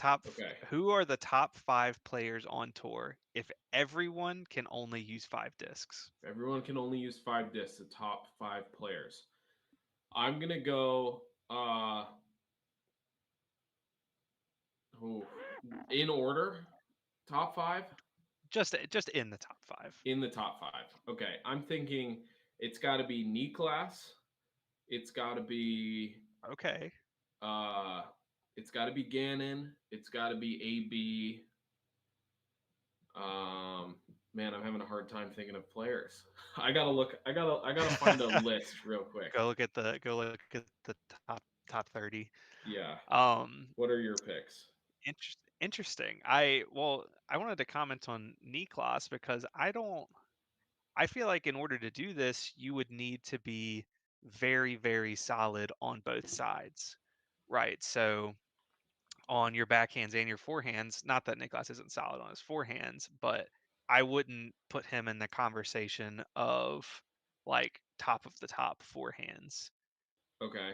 Speaker 1: Okay.
Speaker 2: Who are the top 5 players on tour if everyone can only use 5 discs?
Speaker 1: Everyone can only use 5 discs, the top 5 players. I'm gonna go ooh, in order, top 5
Speaker 2: Just in the top 5.
Speaker 1: in the top 5. Okay, I'm thinking it's got to be Niklas, it's got to be
Speaker 2: Okay.
Speaker 1: uh it's got to be Gannon, it's got to be AB. Um man, I'm having a hard time thinking of players. I gotta find a list real quick.
Speaker 2: Go look at the top 30.
Speaker 1: Yeah.
Speaker 2: Um
Speaker 1: What are your picks?
Speaker 2: interesting. I wanted to comment on Niklas because I feel like in order to do this, you would need to be very, very solid on both sides. Right. So on your backhands and your forehands, not that Niklas isn't solid on his forehands, but I wouldn't put him in the conversation of like top of the top forehands
Speaker 1: Okay.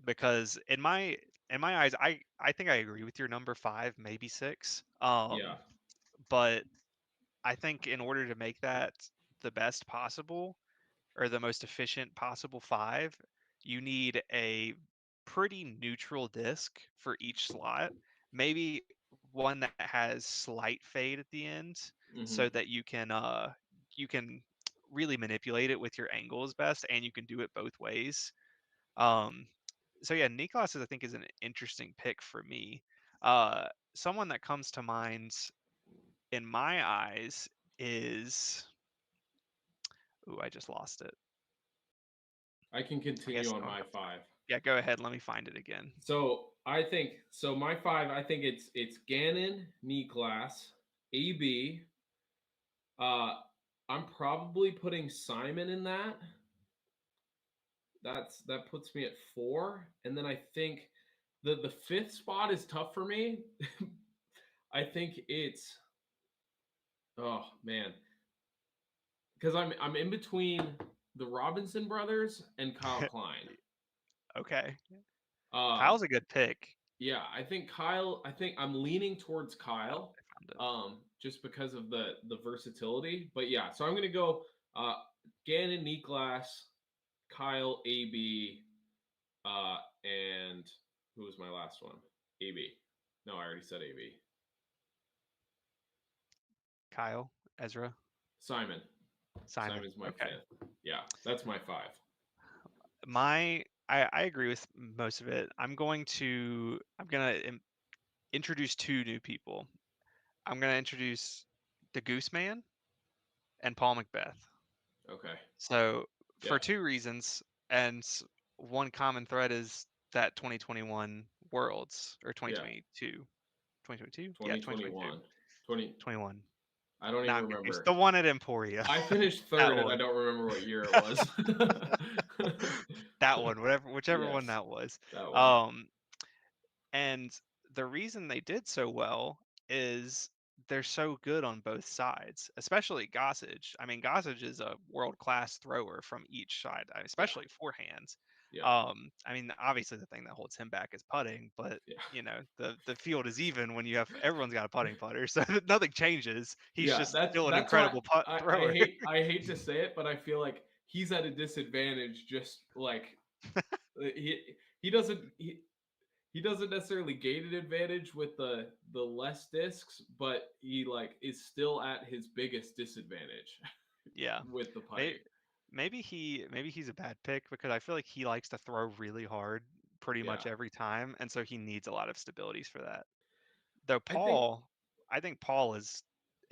Speaker 2: because in my eyes, I think I agree with your number 5, maybe 6.
Speaker 1: Yeah.
Speaker 2: But I think in order to make that the best possible, or the most efficient possible 5, you need a pretty neutral disc for each slot. Maybe one that has slight fade at the end so
Speaker 1: Mhm.
Speaker 2: that you can really manipulate it with your angles best and you can do it both ways. Um so yeah, Niklas I think is an interesting pick for me. Someone that comes to mind in my eyes is ooh, I just lost it.
Speaker 1: I can
Speaker 2: I
Speaker 1: continue
Speaker 2: guess
Speaker 1: on
Speaker 2: I'll
Speaker 1: my
Speaker 2: have to.
Speaker 1: 5.
Speaker 2: Yeah, go ahead. Let me find it again.
Speaker 1: So I think so. My 5, I think it's Gannon, Niklas, AB. I'm probably putting Simon in that. That puts me at 4, and then I think the fifth spot is tough for me. I think it's Oh man, because I'm in between the Robinson brothers and Kyle Klein.
Speaker 2: Okay.
Speaker 1: Um,
Speaker 2: Kyle's a good pick.
Speaker 1: yeah, I think Kyle. I think I'm leaning towards
Speaker 2: Oh,
Speaker 1: Kyle,
Speaker 2: I found it.
Speaker 1: just because of the versatility. But yeah, so I'm gonna go uh, Gannon, Niklas, Kyle, AB, and who was my last one? AB. No, I already said AB.
Speaker 2: Kyle, Ezra,
Speaker 1: Simon.
Speaker 2: Simon.
Speaker 1: Simon's my
Speaker 2: Okay.
Speaker 1: fifth. Yeah, that's my five.
Speaker 2: I agree with most of it. I'm gonna introduce two new people. I'm gonna introduce the Goose Man and Paul Macbeth.
Speaker 1: Okay.
Speaker 2: So
Speaker 1: Yeah.
Speaker 2: for two reasons, and one common thread is that 2021 Worlds or
Speaker 1: Yeah.
Speaker 2: 2022, 2022, yeah, 2022,
Speaker 1: 2021. 20.
Speaker 2: 21.
Speaker 1: I don't
Speaker 2: Now
Speaker 1: even
Speaker 2: I'm confused.
Speaker 1: remember.
Speaker 2: The one at Emporia,
Speaker 1: I finished
Speaker 2: that
Speaker 1: third, and I
Speaker 2: one,
Speaker 1: don't remember what year it was.
Speaker 2: that one, whichever one
Speaker 1: Yes,
Speaker 2: that was.
Speaker 1: that one.
Speaker 2: Um, And the reason they did so well is they're so good on both sides, especially Gossage. I mean, Gossage is a world-class thrower from each side,
Speaker 1: Yeah.
Speaker 2: especially forehands.
Speaker 1: Yeah.
Speaker 2: I mean, obviously the thing that holds him back is putting, but
Speaker 1: Yeah.
Speaker 2: the field is even when you have everyone's got a putting putter, so nothing changes. He's
Speaker 1: Yeah,
Speaker 2: just still an
Speaker 1: that's why
Speaker 2: incredible putt thrower.
Speaker 1: I hate to say it, but I feel like he's at a disadvantage. Just like he doesn't he doesn't necessarily gain an advantage with the less discs, but he like is still at his biggest disadvantage
Speaker 2: Yeah.
Speaker 1: with the
Speaker 2: May-
Speaker 1: putting.
Speaker 2: maybe he's a bad pick because I feel like he likes to throw really hard pretty
Speaker 1: Yeah,
Speaker 2: much every time, and so he needs a lot of stabilities for that. Though
Speaker 1: I think
Speaker 2: I think Paul is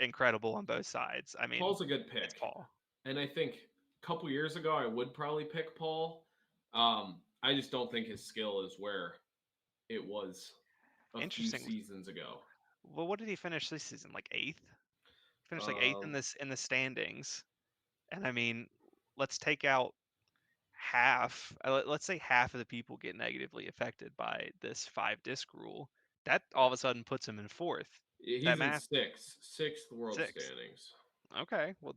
Speaker 2: incredible on both sides. I mean,
Speaker 1: Paul's a good
Speaker 2: it's
Speaker 1: pick,
Speaker 2: Paul.
Speaker 1: and I think a couple years ago I would probably pick Paul. I just don't think his skill is where it was a few
Speaker 2: Interesting.
Speaker 1: seasons ago.
Speaker 2: Well, what did he finish this season? Like eighth? Finished like eighth in
Speaker 1: Um,
Speaker 2: this in the standings. And I mean, let's take out half. Let's say half of the people get negatively affected by this 5 disc rule. That all
Speaker 1: yeah,
Speaker 2: of a sudden puts him in fourth. That
Speaker 1: he's in
Speaker 2: math
Speaker 1: sixth world
Speaker 2: sixth.
Speaker 1: standings.
Speaker 2: Okay. Well,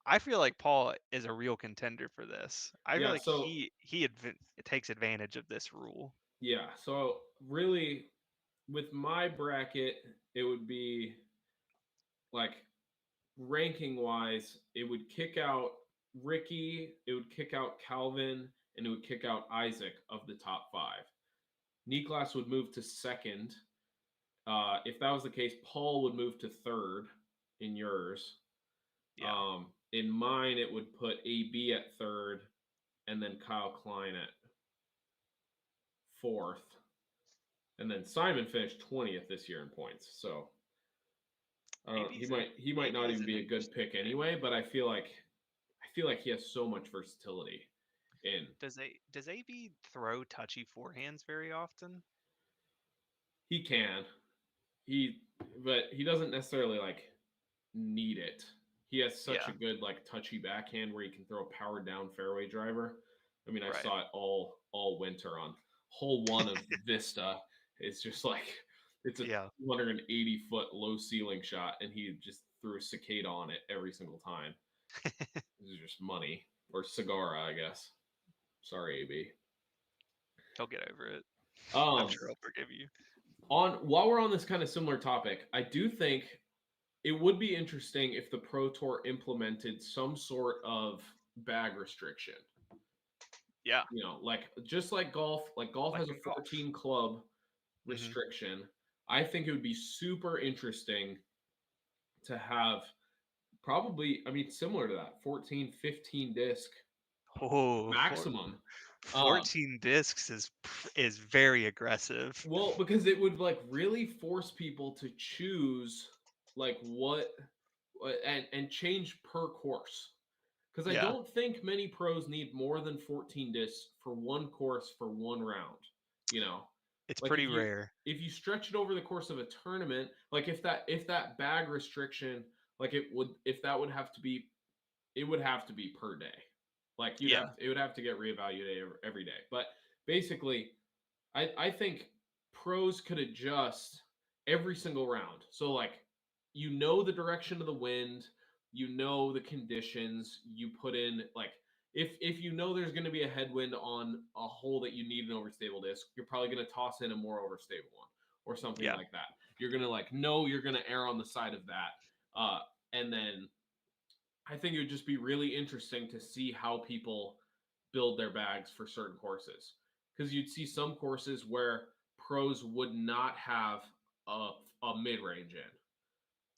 Speaker 2: I feel like Paul is a real contender for this. I feel
Speaker 1: Yeah,
Speaker 2: like
Speaker 1: so
Speaker 2: he takes advantage of this rule.
Speaker 1: yeah, so really with my bracket, it would be like ranking wise, it would kick out Ricky, it would kick out Calvin, and it would kick out Isaac of the top five. Niklas would move to second. If that was the case, Paul would move to third in yours.
Speaker 2: Yeah.
Speaker 1: In mine, it would put AB at third, and then Kyle Klein at fourth, and then Simon finished 20th this year in points. So he might
Speaker 2: AB
Speaker 1: not
Speaker 2: is
Speaker 1: even
Speaker 2: an
Speaker 1: be a good
Speaker 2: interesting
Speaker 1: pick
Speaker 2: pick.
Speaker 1: anyway. But I feel like he has so much versatility in.
Speaker 2: Does AB throw touchy forehands very often?
Speaker 1: He can he, but he doesn't necessarily like need it. He has such a
Speaker 2: Yeah,
Speaker 1: good like touchy backhand where he can throw a powered down fairway driver. I mean, I
Speaker 2: right.
Speaker 1: saw it all winter on hole one of Vista. It's just like it's a
Speaker 2: Yeah.
Speaker 1: 280-foot low ceiling shot, and he just threw a cicada on it every single time. This is just money or Sagara, I guess. Sorry, AB.
Speaker 2: He'll get over it. I'm
Speaker 1: Um,
Speaker 2: sure he'll forgive you.
Speaker 1: on while we're on this kind of similar topic, I do think it would be interesting if the Pro Tour implemented some sort of bag restriction.
Speaker 2: Yeah,
Speaker 1: You know, like just like golf
Speaker 2: like
Speaker 1: has a
Speaker 2: in golf.
Speaker 1: 14 club
Speaker 2: Hmm.
Speaker 1: restriction. I think it would be super interesting to have probably, I mean, similar to that 14, 15 disc
Speaker 2: Oh,
Speaker 1: maximum. Um,
Speaker 2: 14 discs is very aggressive.
Speaker 1: well, because it would like really force people to choose like and change per course. Because I
Speaker 2: Yeah,
Speaker 1: don't think many pros need more than 14 discs for one course for one round. You know,
Speaker 2: it's
Speaker 1: like
Speaker 2: pretty rare.
Speaker 1: if you stretch it over the course of a tournament, like if that bag restriction, like it would if that would have to be it would have to be per day. Like
Speaker 2: Yeah,
Speaker 1: it would have to get reevaluated every day. But basically, I think pros could adjust every single round. So like you know the direction of the wind, you know the conditions, you put in like if you know there's going to be a headwind on a hole that you need an overstable disc, you're probably going to toss in a more overstable one or something
Speaker 2: Yeah.
Speaker 1: like that. You're going to like know you're going to err on the side of that. And then I think it would just be really interesting to see how people build their bags for certain courses because you'd see some courses where pros would not have a mid-range in,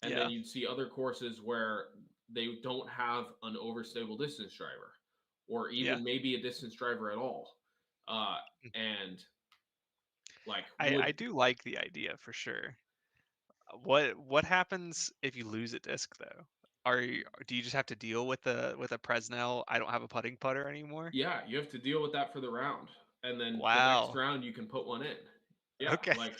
Speaker 1: and then
Speaker 2: Yeah.
Speaker 1: you'd see other courses where they don't have an overstable distance driver or
Speaker 2: Yeah.
Speaker 1: even maybe a distance driver at all, uh, and like
Speaker 2: I
Speaker 1: would
Speaker 2: do like the idea for sure. What happens if you lose a disc though? Do you just have to deal with a Presnell? I don't have a putting putter anymore.
Speaker 1: yeah, you have to deal with that for the round, and then the next
Speaker 2: Wow.
Speaker 1: round you can put one in. Yeah,
Speaker 2: Okay.
Speaker 1: like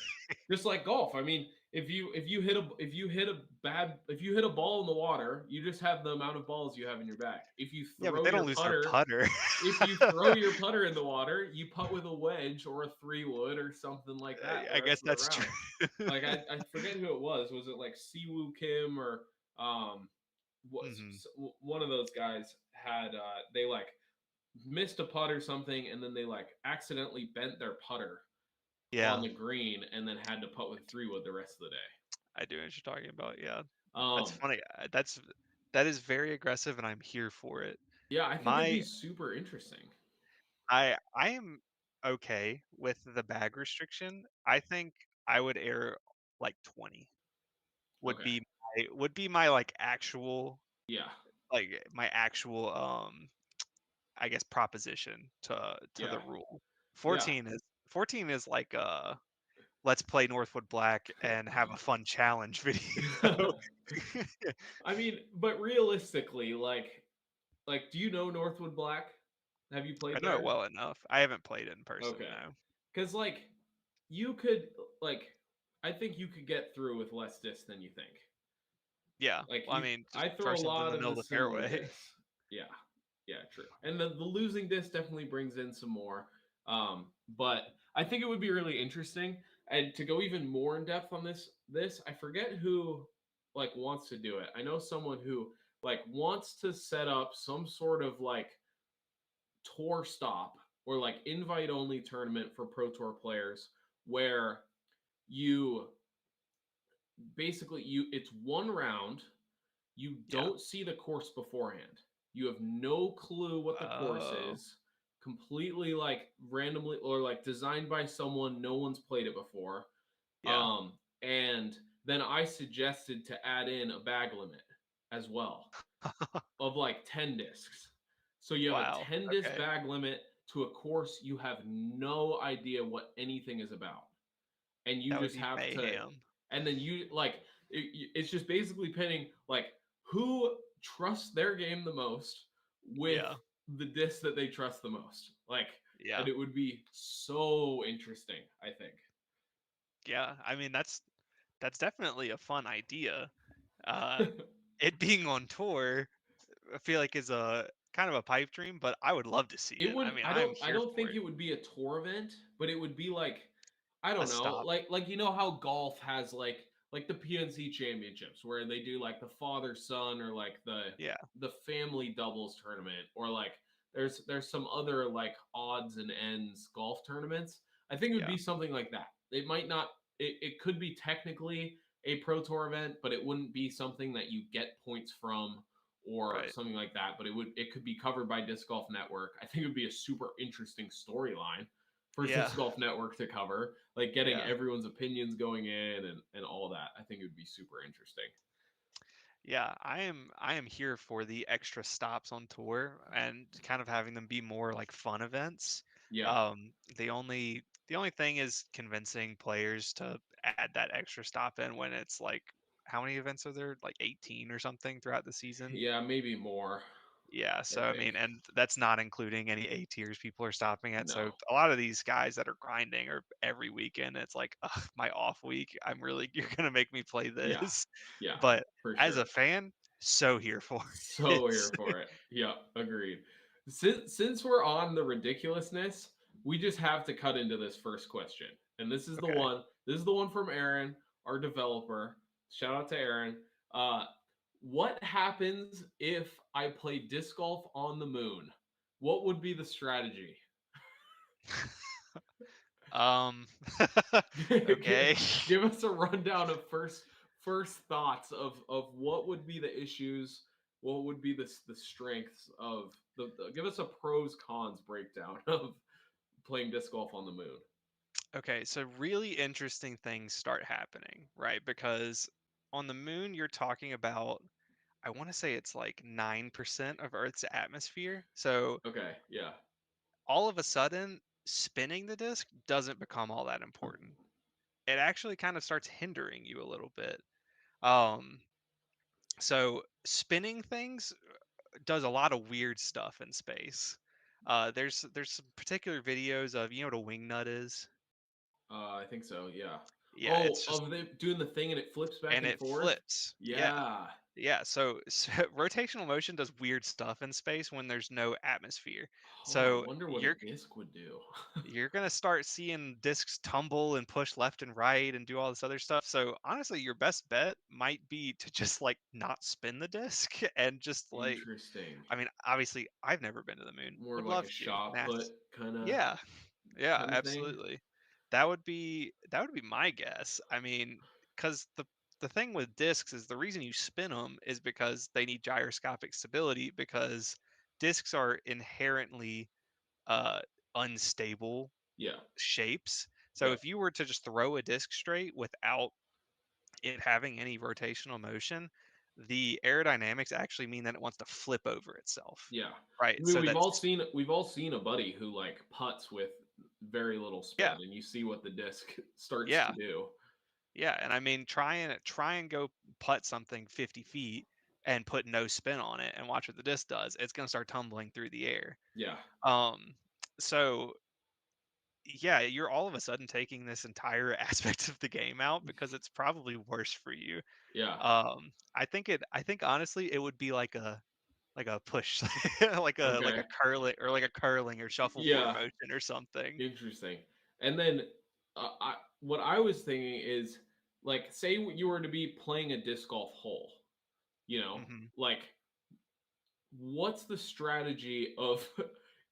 Speaker 1: just like golf. I mean, if you hit a ball in the water, you just have the amount of balls you have in your bag.
Speaker 2: Yeah, but they don't lose their putter.
Speaker 1: If you throw your putter in the water, you putt with a wedge or a 3-wood or something like that the
Speaker 2: I
Speaker 1: rest
Speaker 2: guess
Speaker 1: of the
Speaker 2: that's
Speaker 1: round.
Speaker 2: true.
Speaker 1: Like I forget who it was. Was it like Siwoo Kim or um
Speaker 2: Mhm.
Speaker 1: one of those guys had they like missed a putt or something, and then they like accidentally bent their putter on
Speaker 2: Yeah,
Speaker 1: the green, and then had to putt with 3-wood the rest of the day.
Speaker 2: I do know what you're talking about. Yeah, that's
Speaker 1: Um,
Speaker 2: funny. That is very aggressive, and I'm here for it.
Speaker 1: yeah, I think it'd be
Speaker 2: My
Speaker 1: super interesting.
Speaker 2: I am okay with the bag restriction. I think I would err like 20
Speaker 1: Okay,
Speaker 2: would be my like actual
Speaker 1: yeah,
Speaker 2: my actual I guess proposition to
Speaker 1: yeah,
Speaker 2: the rule.
Speaker 1: yeah.
Speaker 2: 14 is like let's play Northwood Black and have a fun challenge video.
Speaker 1: I mean, but realistically, do you know Northwood Black? Have you
Speaker 2: I
Speaker 1: played
Speaker 2: know it
Speaker 1: there?
Speaker 2: well enough. I haven't played it in person,
Speaker 1: Okay,
Speaker 2: no.
Speaker 1: because like you could like I think you could get through with less disc than you think.
Speaker 2: Yeah.
Speaker 1: Like
Speaker 2: Well, I
Speaker 1: you,
Speaker 2: mean, just
Speaker 1: I throw
Speaker 2: throw
Speaker 1: a
Speaker 2: something in
Speaker 1: lot
Speaker 2: the
Speaker 1: of
Speaker 2: middle
Speaker 1: the
Speaker 2: of the
Speaker 1: similar
Speaker 2: fairway.
Speaker 1: discs. Yeah, yeah, true. And the losing disc definitely brings in some more. But I think it would be really interesting. And to go even more in depth on this I forget who like wants to do it. I know someone who like wants to set up some sort of like tour stop or like invite only tournament for pro tour players where you basically you it's one round. You
Speaker 2: Yeah.
Speaker 1: don't see the course beforehand. You have no clue what the course
Speaker 2: Oh,
Speaker 1: is. Completely like randomly or like designed by someone no one's played it before.
Speaker 2: yeah.
Speaker 1: And then I suggested to add in a bag limit as well of like 10 discs. So you have a
Speaker 2: Wow.
Speaker 1: 10 disc
Speaker 2: Okay.
Speaker 1: bag limit to a course you have no idea what anything is about, and you
Speaker 2: That would
Speaker 1: just
Speaker 2: be
Speaker 1: have to,
Speaker 2: mayhem.
Speaker 1: and then you like it's just basically pinning like who trusts their game the most with
Speaker 2: Yeah.
Speaker 1: the disc that they trust the most, like, and
Speaker 2: Yeah.
Speaker 1: it would be so interesting, I think.
Speaker 2: Yeah. I mean, that's definitely a fun idea. Uh, it being on tour, I feel like is a kind of a pipe dream, but I would love to see
Speaker 1: It
Speaker 2: it. I
Speaker 1: would
Speaker 2: mean,
Speaker 1: I
Speaker 2: I'm
Speaker 1: don't I
Speaker 2: here
Speaker 1: don't
Speaker 2: for
Speaker 1: think
Speaker 2: it.
Speaker 1: it would be a tour event, but it would be like I
Speaker 2: A
Speaker 1: don't know,
Speaker 2: stop.
Speaker 1: like you know how golf has like the PNC championships where they do like the father son or like
Speaker 2: Yeah.
Speaker 1: the family doubles tournament, or like there's some other like odds and ends golf tournaments. I think it would
Speaker 2: Yeah.
Speaker 1: be something like that. It might not it could be technically a pro tour event, but it wouldn't be something that you get points from or
Speaker 2: Right.
Speaker 1: something like that. But it could be covered by Disc Golf Network. I think it would be a super interesting storyline for
Speaker 2: Yeah.
Speaker 1: Disc Golf Network to cover, like getting
Speaker 2: Yeah.
Speaker 1: everyone's opinions going in and all that. I think it would be super interesting.
Speaker 2: Yeah, I am here for the extra stops on tour and kind of having them be more like fun events.
Speaker 1: Yeah.
Speaker 2: The only thing is convincing players to add that extra stop in when it's like how many events are there? Like 18 or something throughout the season?
Speaker 1: Yeah, maybe more,
Speaker 2: Yeah,
Speaker 1: I
Speaker 2: so I
Speaker 1: think.
Speaker 2: mean, and that's not including any A tiers people are stopping at. So
Speaker 1: No.
Speaker 2: a lot of these guys that are grinding are every weekend. It's like, ugh, my off week. You're gonna make me play
Speaker 1: Yeah.
Speaker 2: this.
Speaker 1: Yeah,
Speaker 2: But
Speaker 1: for
Speaker 2: as a
Speaker 1: sure.
Speaker 2: fan, so here for
Speaker 1: So
Speaker 2: it.
Speaker 1: here for it. Yeah, agreed. Since we're on the ridiculousness, we just have to cut into this first question. And this is the
Speaker 2: Okay.
Speaker 1: one. This is the one from Aaron, our developer. Shout out to Aaron. Uh, what happens if I play disc golf on the moon? What would be the strategy?
Speaker 2: Um,
Speaker 1: give,
Speaker 2: okay.
Speaker 1: give us a rundown of first thoughts of what would be the issues, what would be the strengths of give us a pros cons breakdown of playing disc golf on the moon.
Speaker 2: Okay, so really interesting things start happening, right? Because on the moon, you're talking about, I want to say it's like 9% of Earth's atmosphere. So
Speaker 1: Okay, yeah,
Speaker 2: all of a sudden, spinning the disc doesn't become all that important. It actually kind of starts hindering you a little bit. Um, so spinning things does a lot of weird stuff in space. There's some particular videos of, you know what a wing nut is?
Speaker 1: I think so. Yeah.
Speaker 2: Yeah,
Speaker 1: Oh,
Speaker 2: it's just
Speaker 1: of them doing the thing and it flips back
Speaker 2: and
Speaker 1: and
Speaker 2: it
Speaker 1: forth.
Speaker 2: flips. Yeah.
Speaker 1: Yeah.
Speaker 2: Yeah, so rotational motion does weird stuff in space when there's no atmosphere.
Speaker 1: Oh, I
Speaker 2: So
Speaker 1: wonder what a disc would do.
Speaker 2: you're gonna start seeing discs tumble and push left and right and do all this other stuff. So honestly, your best bet might be to just like not spin the disc and just like,
Speaker 1: Interesting.
Speaker 2: I mean, obviously, I've never been to the moon.
Speaker 1: More of
Speaker 2: Would
Speaker 1: like
Speaker 2: love
Speaker 1: a
Speaker 2: to.
Speaker 1: shot put
Speaker 2: NASA.
Speaker 1: kind of
Speaker 2: Yeah, yeah,
Speaker 1: thing.
Speaker 2: absolutely. That would be my guess. I mean, because the thing with discs is the reason you spin them is because they need gyroscopic stability because discs are inherently uh, unstable
Speaker 1: Yeah.
Speaker 2: shapes. So
Speaker 1: Yeah.
Speaker 2: if you were to just throw a disc straight without it having any rotational motion, the aerodynamics actually mean that it wants to flip over itself.
Speaker 1: Yeah. I
Speaker 2: Right.
Speaker 1: mean,
Speaker 2: So that's
Speaker 1: we've all seen a buddy who like putts with very little
Speaker 2: yeah,
Speaker 1: spin, and you see what the disc starts to
Speaker 2: yeah.
Speaker 1: do.
Speaker 2: Yeah, and I mean, try and go putt something 50 feet and put no spin on it, and watch what the disc does. It's gonna start tumbling through the air.
Speaker 1: Yeah.
Speaker 2: Um, so yeah, you're all of a sudden taking this entire aspect of the game out because it's probably worse for you.
Speaker 1: Yeah.
Speaker 2: I think honestly, it would be like a push, like a
Speaker 1: Okay.
Speaker 2: curling or shuffleboard
Speaker 1: Yeah.
Speaker 2: motion or something.
Speaker 1: Interesting. And then what I was thinking is like, say you were to be playing a disc golf hole,
Speaker 2: Hmm.
Speaker 1: like what's the strategy of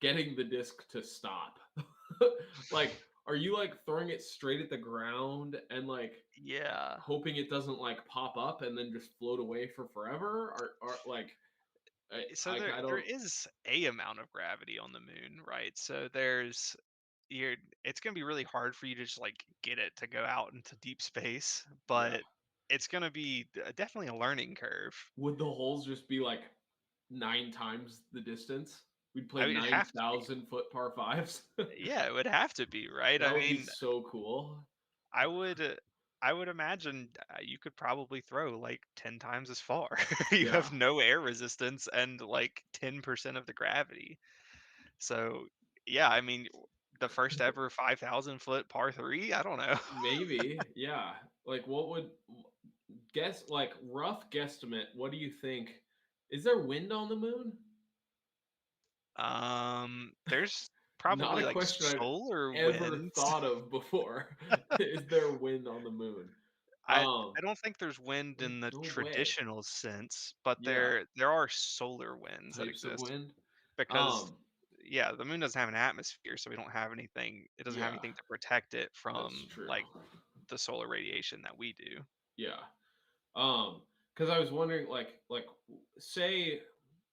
Speaker 1: getting the disc to stop? Like, are you like throwing it straight at the ground and like
Speaker 2: Yeah.
Speaker 1: hoping it doesn't like pop up and then just float away for forever? Or like,
Speaker 2: So there
Speaker 1: I
Speaker 2: there
Speaker 1: don't.
Speaker 2: is a amount of gravity on the moon, right? So there's you're it's going to be really hard for you to just like get it to go out into deep space,
Speaker 1: Yeah.
Speaker 2: but it's going to be definitely a learning curve.
Speaker 1: Would the holes just be like 9 times the distance? We'd play
Speaker 2: I mean, it'd
Speaker 1: nine
Speaker 2: have to be.
Speaker 1: thousand foot par fives.
Speaker 2: Yeah, it would have to be, right?
Speaker 1: That
Speaker 2: I
Speaker 1: would be
Speaker 2: mean,
Speaker 1: so cool.
Speaker 2: I would uh, I would imagine you could probably throw like 10 times as far. You
Speaker 1: Yeah.
Speaker 2: have no air resistance and like 10% of the gravity. So, yeah, I mean, the first ever 5,000-foot par 3, I don't know.
Speaker 1: Maybe. Yeah. Like what would guess like rough guesstimate, what do you think? Is there wind on the moon?
Speaker 2: There's
Speaker 1: Not
Speaker 2: probably
Speaker 1: a
Speaker 2: like
Speaker 1: question I've
Speaker 2: solar
Speaker 1: ever
Speaker 2: winds.
Speaker 1: thought of before. Is there wind on the moon?
Speaker 2: I don't think there's wind
Speaker 1: What?
Speaker 2: in the
Speaker 1: No way.
Speaker 2: traditional sense, but
Speaker 1: Yeah.
Speaker 2: there are solar winds that
Speaker 1: Types of
Speaker 2: exist
Speaker 1: wind.
Speaker 2: because
Speaker 1: Um,
Speaker 2: yeah, the moon doesn't have an atmosphere, so we don't have anything. It doesn't have
Speaker 1: yeah,
Speaker 2: anything to protect it
Speaker 1: that's
Speaker 2: from
Speaker 1: true.
Speaker 2: like the solar radiation that we do.
Speaker 1: Yeah. Because I was wondering, say,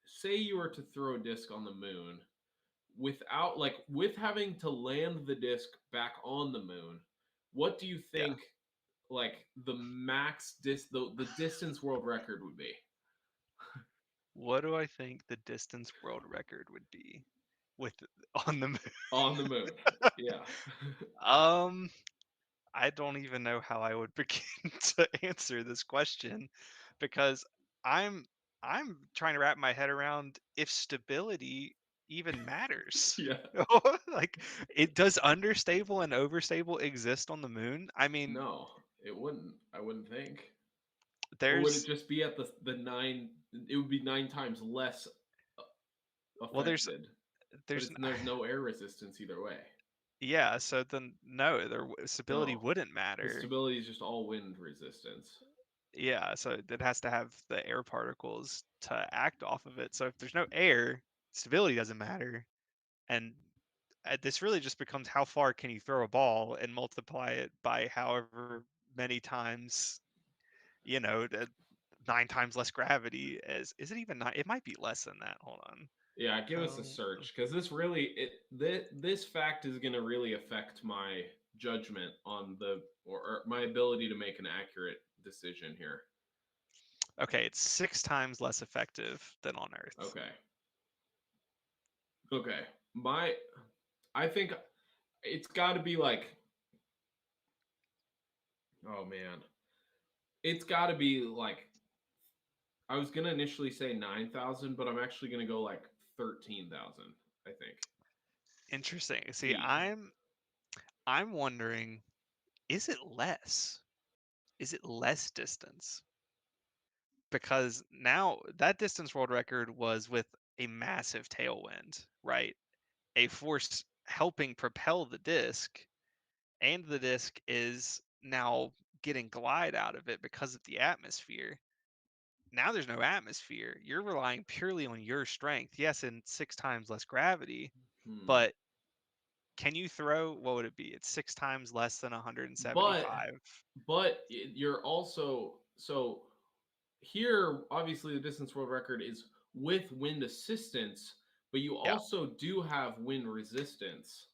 Speaker 1: say you were to throw a disc on the moon without, like, with having to land the disc back on the moon. What do you
Speaker 2: Yeah.
Speaker 1: think, like, the max the distance world record would be
Speaker 2: What do I think the distance world record would be with on the moon?
Speaker 1: on the moon? Yeah,
Speaker 2: Um, I don't even know how I would begin to answer this question because I'm I'm trying to wrap my head around if stability even matters.
Speaker 1: yeah.
Speaker 2: Like, it does understable and overstable exist on the moon? I mean,
Speaker 1: No, it wouldn't. I wouldn't think. Or would it
Speaker 2: there's
Speaker 1: just be at the nine? It would be 9 times less
Speaker 2: well,
Speaker 1: affected, but
Speaker 2: there's
Speaker 1: there's no air resistance either way.
Speaker 2: yeah, so then no, stability
Speaker 1: No,
Speaker 2: wouldn't
Speaker 1: the
Speaker 2: matter.
Speaker 1: stability is just all wind resistance.
Speaker 2: Yeah, so it has to have the air particles to act off of it. So if there's no air, stability doesn't matter. And this really just becomes how far can you throw a ball and multiply it by however many times, you know, 9 times less gravity. Is it even nine? It might be less than that. Hold on.
Speaker 1: Yeah, give us a
Speaker 2: How
Speaker 1: search because this fact is going to really affect my judgment on or my ability to make an accurate decision here.
Speaker 2: Okay, it's 6 times less effective than on Earth.
Speaker 1: Okay. Okay. I think it's got to be like, oh man, it's got to be like, I was gonna initially say 9,000, but I'm actually gonna go like 13,000. I think
Speaker 2: Interesting. See,
Speaker 1: feet.
Speaker 2: I'm wondering, is it less? Is it less distance? Because now that distance world record was with a massive tailwind, right? A force helping propel the disc, and the disc is now getting glide out of it because of the atmosphere. Now there's no atmosphere. You're relying purely on your strength. Yes, and 6 times less gravity,
Speaker 1: Hmm.
Speaker 2: but can you throw, what would it be? It's 6 times less than
Speaker 1: But
Speaker 2: 175.
Speaker 1: you're also so here. Obviously, the distance world record is with wind assistance, but you
Speaker 2: Yeah,
Speaker 1: also do have wind resistance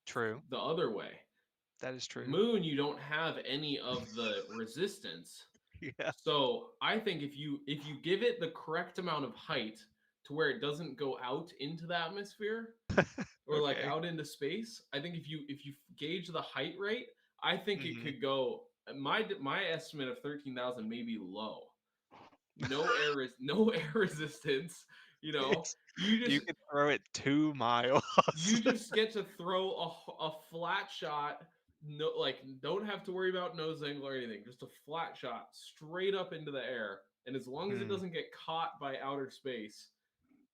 Speaker 2: true.
Speaker 1: the other way.
Speaker 2: That is true.
Speaker 1: Moon, you don't have any of the resistance.
Speaker 2: Yeah.
Speaker 1: So I think if you give it the correct amount of height to where it doesn't go out into the atmosphere or like
Speaker 2: Okay.
Speaker 1: out into space, I think if you gauge the height right, I think it
Speaker 2: Hmm.
Speaker 1: could go. My estimate of 13,000 may be low. No air resistance. You know,
Speaker 2: It's
Speaker 1: you
Speaker 2: you
Speaker 1: just
Speaker 2: could throw it 2 miles.
Speaker 1: you just get to throw a flat shot. No, like don't have to worry about nose angle or anything. Just a flat shot straight up into the air, and as long as it
Speaker 2: Hmm.
Speaker 1: doesn't get caught by outer space,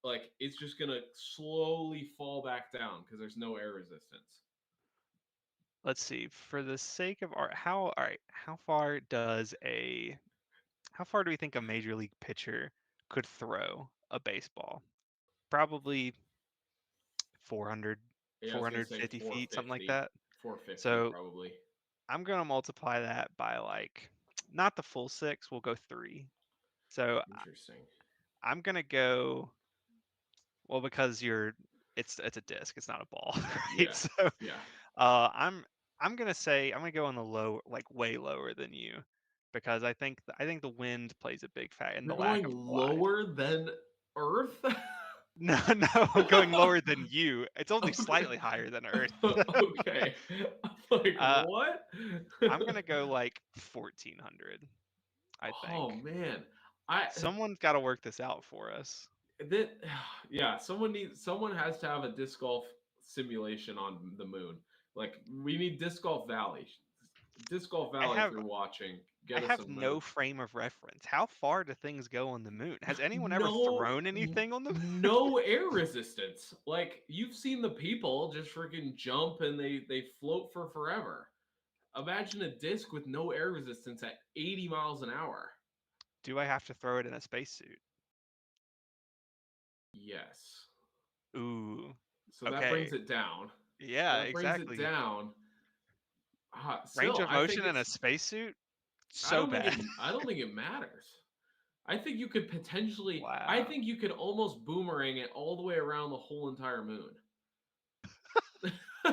Speaker 1: like it's just gonna slowly fall back down because there's no air resistance.
Speaker 2: Let's see. For the sake of art, all right, how far do we think a major league pitcher could throw a baseball? Probably 400,
Speaker 1: Yeah, I was gonna say
Speaker 2: 450 feet, something like
Speaker 1: 450,
Speaker 2: that.
Speaker 1: 450
Speaker 2: So
Speaker 1: probably.
Speaker 2: I'm gonna multiply that by like not the full six, we'll go three. So
Speaker 1: Interesting.
Speaker 2: I'm gonna go, well, because it's a disc, it's not a ball, right?
Speaker 1: Yeah,
Speaker 2: So
Speaker 1: yeah.
Speaker 2: uh I'm I'm gonna say I'm gonna go on the low, like way lower than you, because I think the wind plays a big factor and
Speaker 1: You're
Speaker 2: the lack
Speaker 1: going
Speaker 2: of glide.
Speaker 1: lower than Earth.
Speaker 2: No, no, I'm going lower than you. It's only
Speaker 1: Okay.
Speaker 2: slightly higher than Earth.
Speaker 1: Okay. I'm like,
Speaker 2: uh
Speaker 1: what?
Speaker 2: I'm gonna go like 1400, I
Speaker 1: Oh
Speaker 2: think.
Speaker 1: man. I
Speaker 2: Someone's got to work this out for us.
Speaker 1: that yeah, someone has to have a disc golf simulation on the moon. Like we need disc golf valley. Disc golf
Speaker 2: I
Speaker 1: valley if
Speaker 2: have
Speaker 1: you're watching,
Speaker 2: I
Speaker 1: get us a
Speaker 2: have
Speaker 1: moon.
Speaker 2: no frame of reference. How far do things go on the moon? Has anyone ever
Speaker 1: No
Speaker 2: thrown anything on the moon?
Speaker 1: no air resistance. Like you've seen the people just freaking jump and they float for forever. Imagine a disc with no air resistance at 80 miles an hour.
Speaker 2: Do I have to throw it in a spacesuit?
Speaker 1: Yes.
Speaker 2: Ooh.
Speaker 1: So that
Speaker 2: Okay.
Speaker 1: brings it down.
Speaker 2: Yeah,
Speaker 1: That brings it
Speaker 2: exactly.
Speaker 1: down.
Speaker 2: Range
Speaker 1: Still,
Speaker 2: of
Speaker 1: I think
Speaker 2: motion in a
Speaker 1: it's.
Speaker 2: spacesuit? So bad.
Speaker 1: I don't think it matters. I think you could potentially. I
Speaker 2: Wow.
Speaker 1: think you could almost boomerang it all the way around the whole entire moon.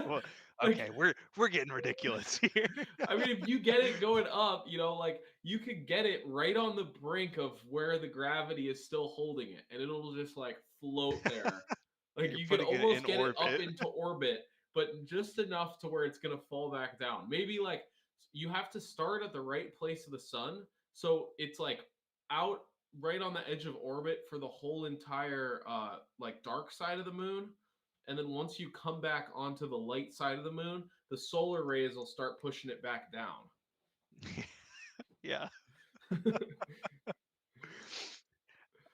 Speaker 2: Well,
Speaker 1: Like
Speaker 2: okay, we're getting ridiculous here.
Speaker 1: I mean, if you get it going up, like you could get it right on the brink of where the gravity is still holding it, and it'll just like float there. Like
Speaker 2: You're
Speaker 1: you could
Speaker 2: putting it in
Speaker 1: almost get it up
Speaker 2: orbit.
Speaker 1: into orbit, but just enough to where it's gonna fall back down. Maybe like you have to start at the right place of the sun, so it's like out right on the edge of orbit for the whole entire like dark side of the moon, and then once you come back onto the light side of the moon, the solar rays will start pushing it back down.
Speaker 2: Yeah.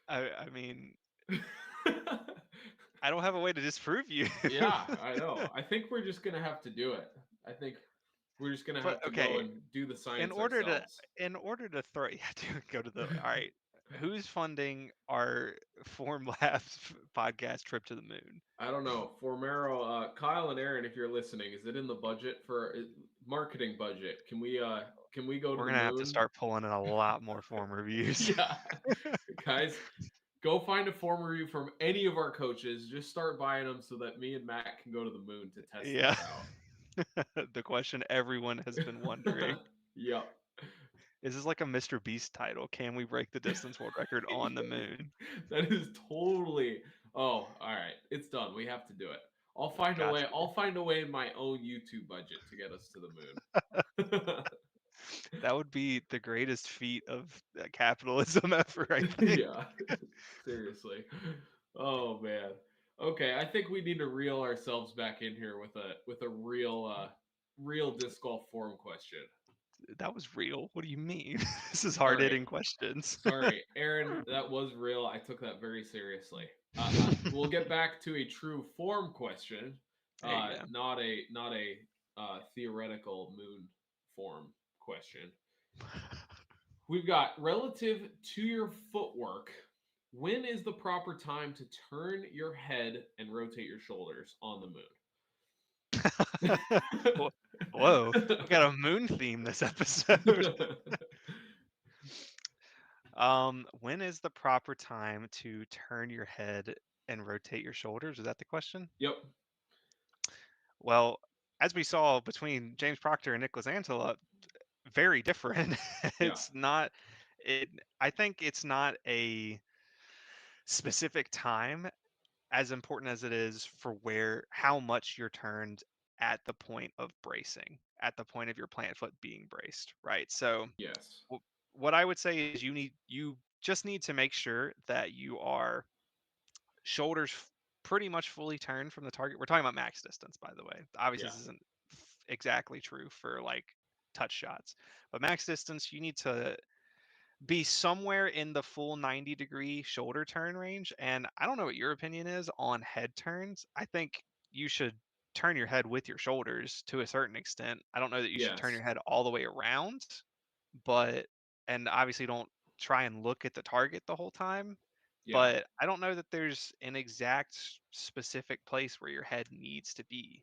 Speaker 2: I mean, I don't have a way to disprove you.
Speaker 1: Yeah, I know. I think we're just gonna have to do it. I think. We're just gonna
Speaker 2: But
Speaker 1: have to go
Speaker 2: okay,
Speaker 1: and do the
Speaker 2: in
Speaker 1: science
Speaker 2: order to
Speaker 1: ourselves.
Speaker 2: throw yeah, go to the all right. Who's funding our Form Labs podcast trip to the moon?
Speaker 1: I don't know. Formero, Kyle and Aaron, if you're listening, is it in the budget for marketing budget? Can we go to
Speaker 2: We're
Speaker 1: the
Speaker 2: gonna have to
Speaker 1: moon?
Speaker 2: start pulling in a lot more form reviews.
Speaker 1: Yeah. Guys, go find a form review from any of our coaches. Just start buying them so that me and Matt can go to the moon to test
Speaker 2: Yeah.
Speaker 1: this out.
Speaker 2: The question everyone has been wondering.
Speaker 1: Yep.
Speaker 2: Is this like a Mr. Beast title? Can we break the distance world record on the moon?
Speaker 1: That is totally. Oh, all right. It's done. We have to do it. I'll find a way.
Speaker 2: Gotcha.
Speaker 1: I'll find a way in my own YouTube budget to get us to the moon.
Speaker 2: That would be the greatest feat of capitalism ever, I think.
Speaker 1: Yeah. Seriously. Oh man. Okay, I think we need to reel ourselves back in here with a real disc golf forum question.
Speaker 2: That was real. What do you mean? This is
Speaker 1: Sorry.
Speaker 2: hard-hitting questions.
Speaker 1: Sorry, Aaron, that was real. I took that very seriously. We'll get back to a true form question,
Speaker 2: There you go.
Speaker 1: not a theoretical moon form question. We've got relative to your footwork. When is the proper time to turn your head and rotate your shoulders on the
Speaker 2: Wh- Whoa, we got a moon theme this episode.
Speaker 1: moon?
Speaker 2: When is the proper time to turn your head and rotate your shoulders? Is that the question?
Speaker 1: Yep.
Speaker 2: Well, as we saw between James Proctor and Niklas Antilla, very different.
Speaker 1: Yeah.
Speaker 2: It's not it I think it's not a specific time as important as it is for how much you're turned at the point of bracing, at the point of your plant foot being braced, right? So
Speaker 1: Yes.
Speaker 2: what I would say is you just need to make sure that you are shoulders pretty much fully turned from the target. We're talking about max distance, by the way. Obviously,
Speaker 1: Yeah.
Speaker 2: this isn't exactly true for like touch shots, but max distance, you need to be somewhere in the full 90-degree shoulder turn range. And I don't know what your opinion is on head turns. I think you should turn your head with your shoulders to a certain extent. I don't know that you should turn
Speaker 1: Yes.
Speaker 2: your head all the way around, but and obviously don't try and look at the target the whole time.
Speaker 1: Yeah.
Speaker 2: But I don't know that there's an exact specific place where your head needs to be.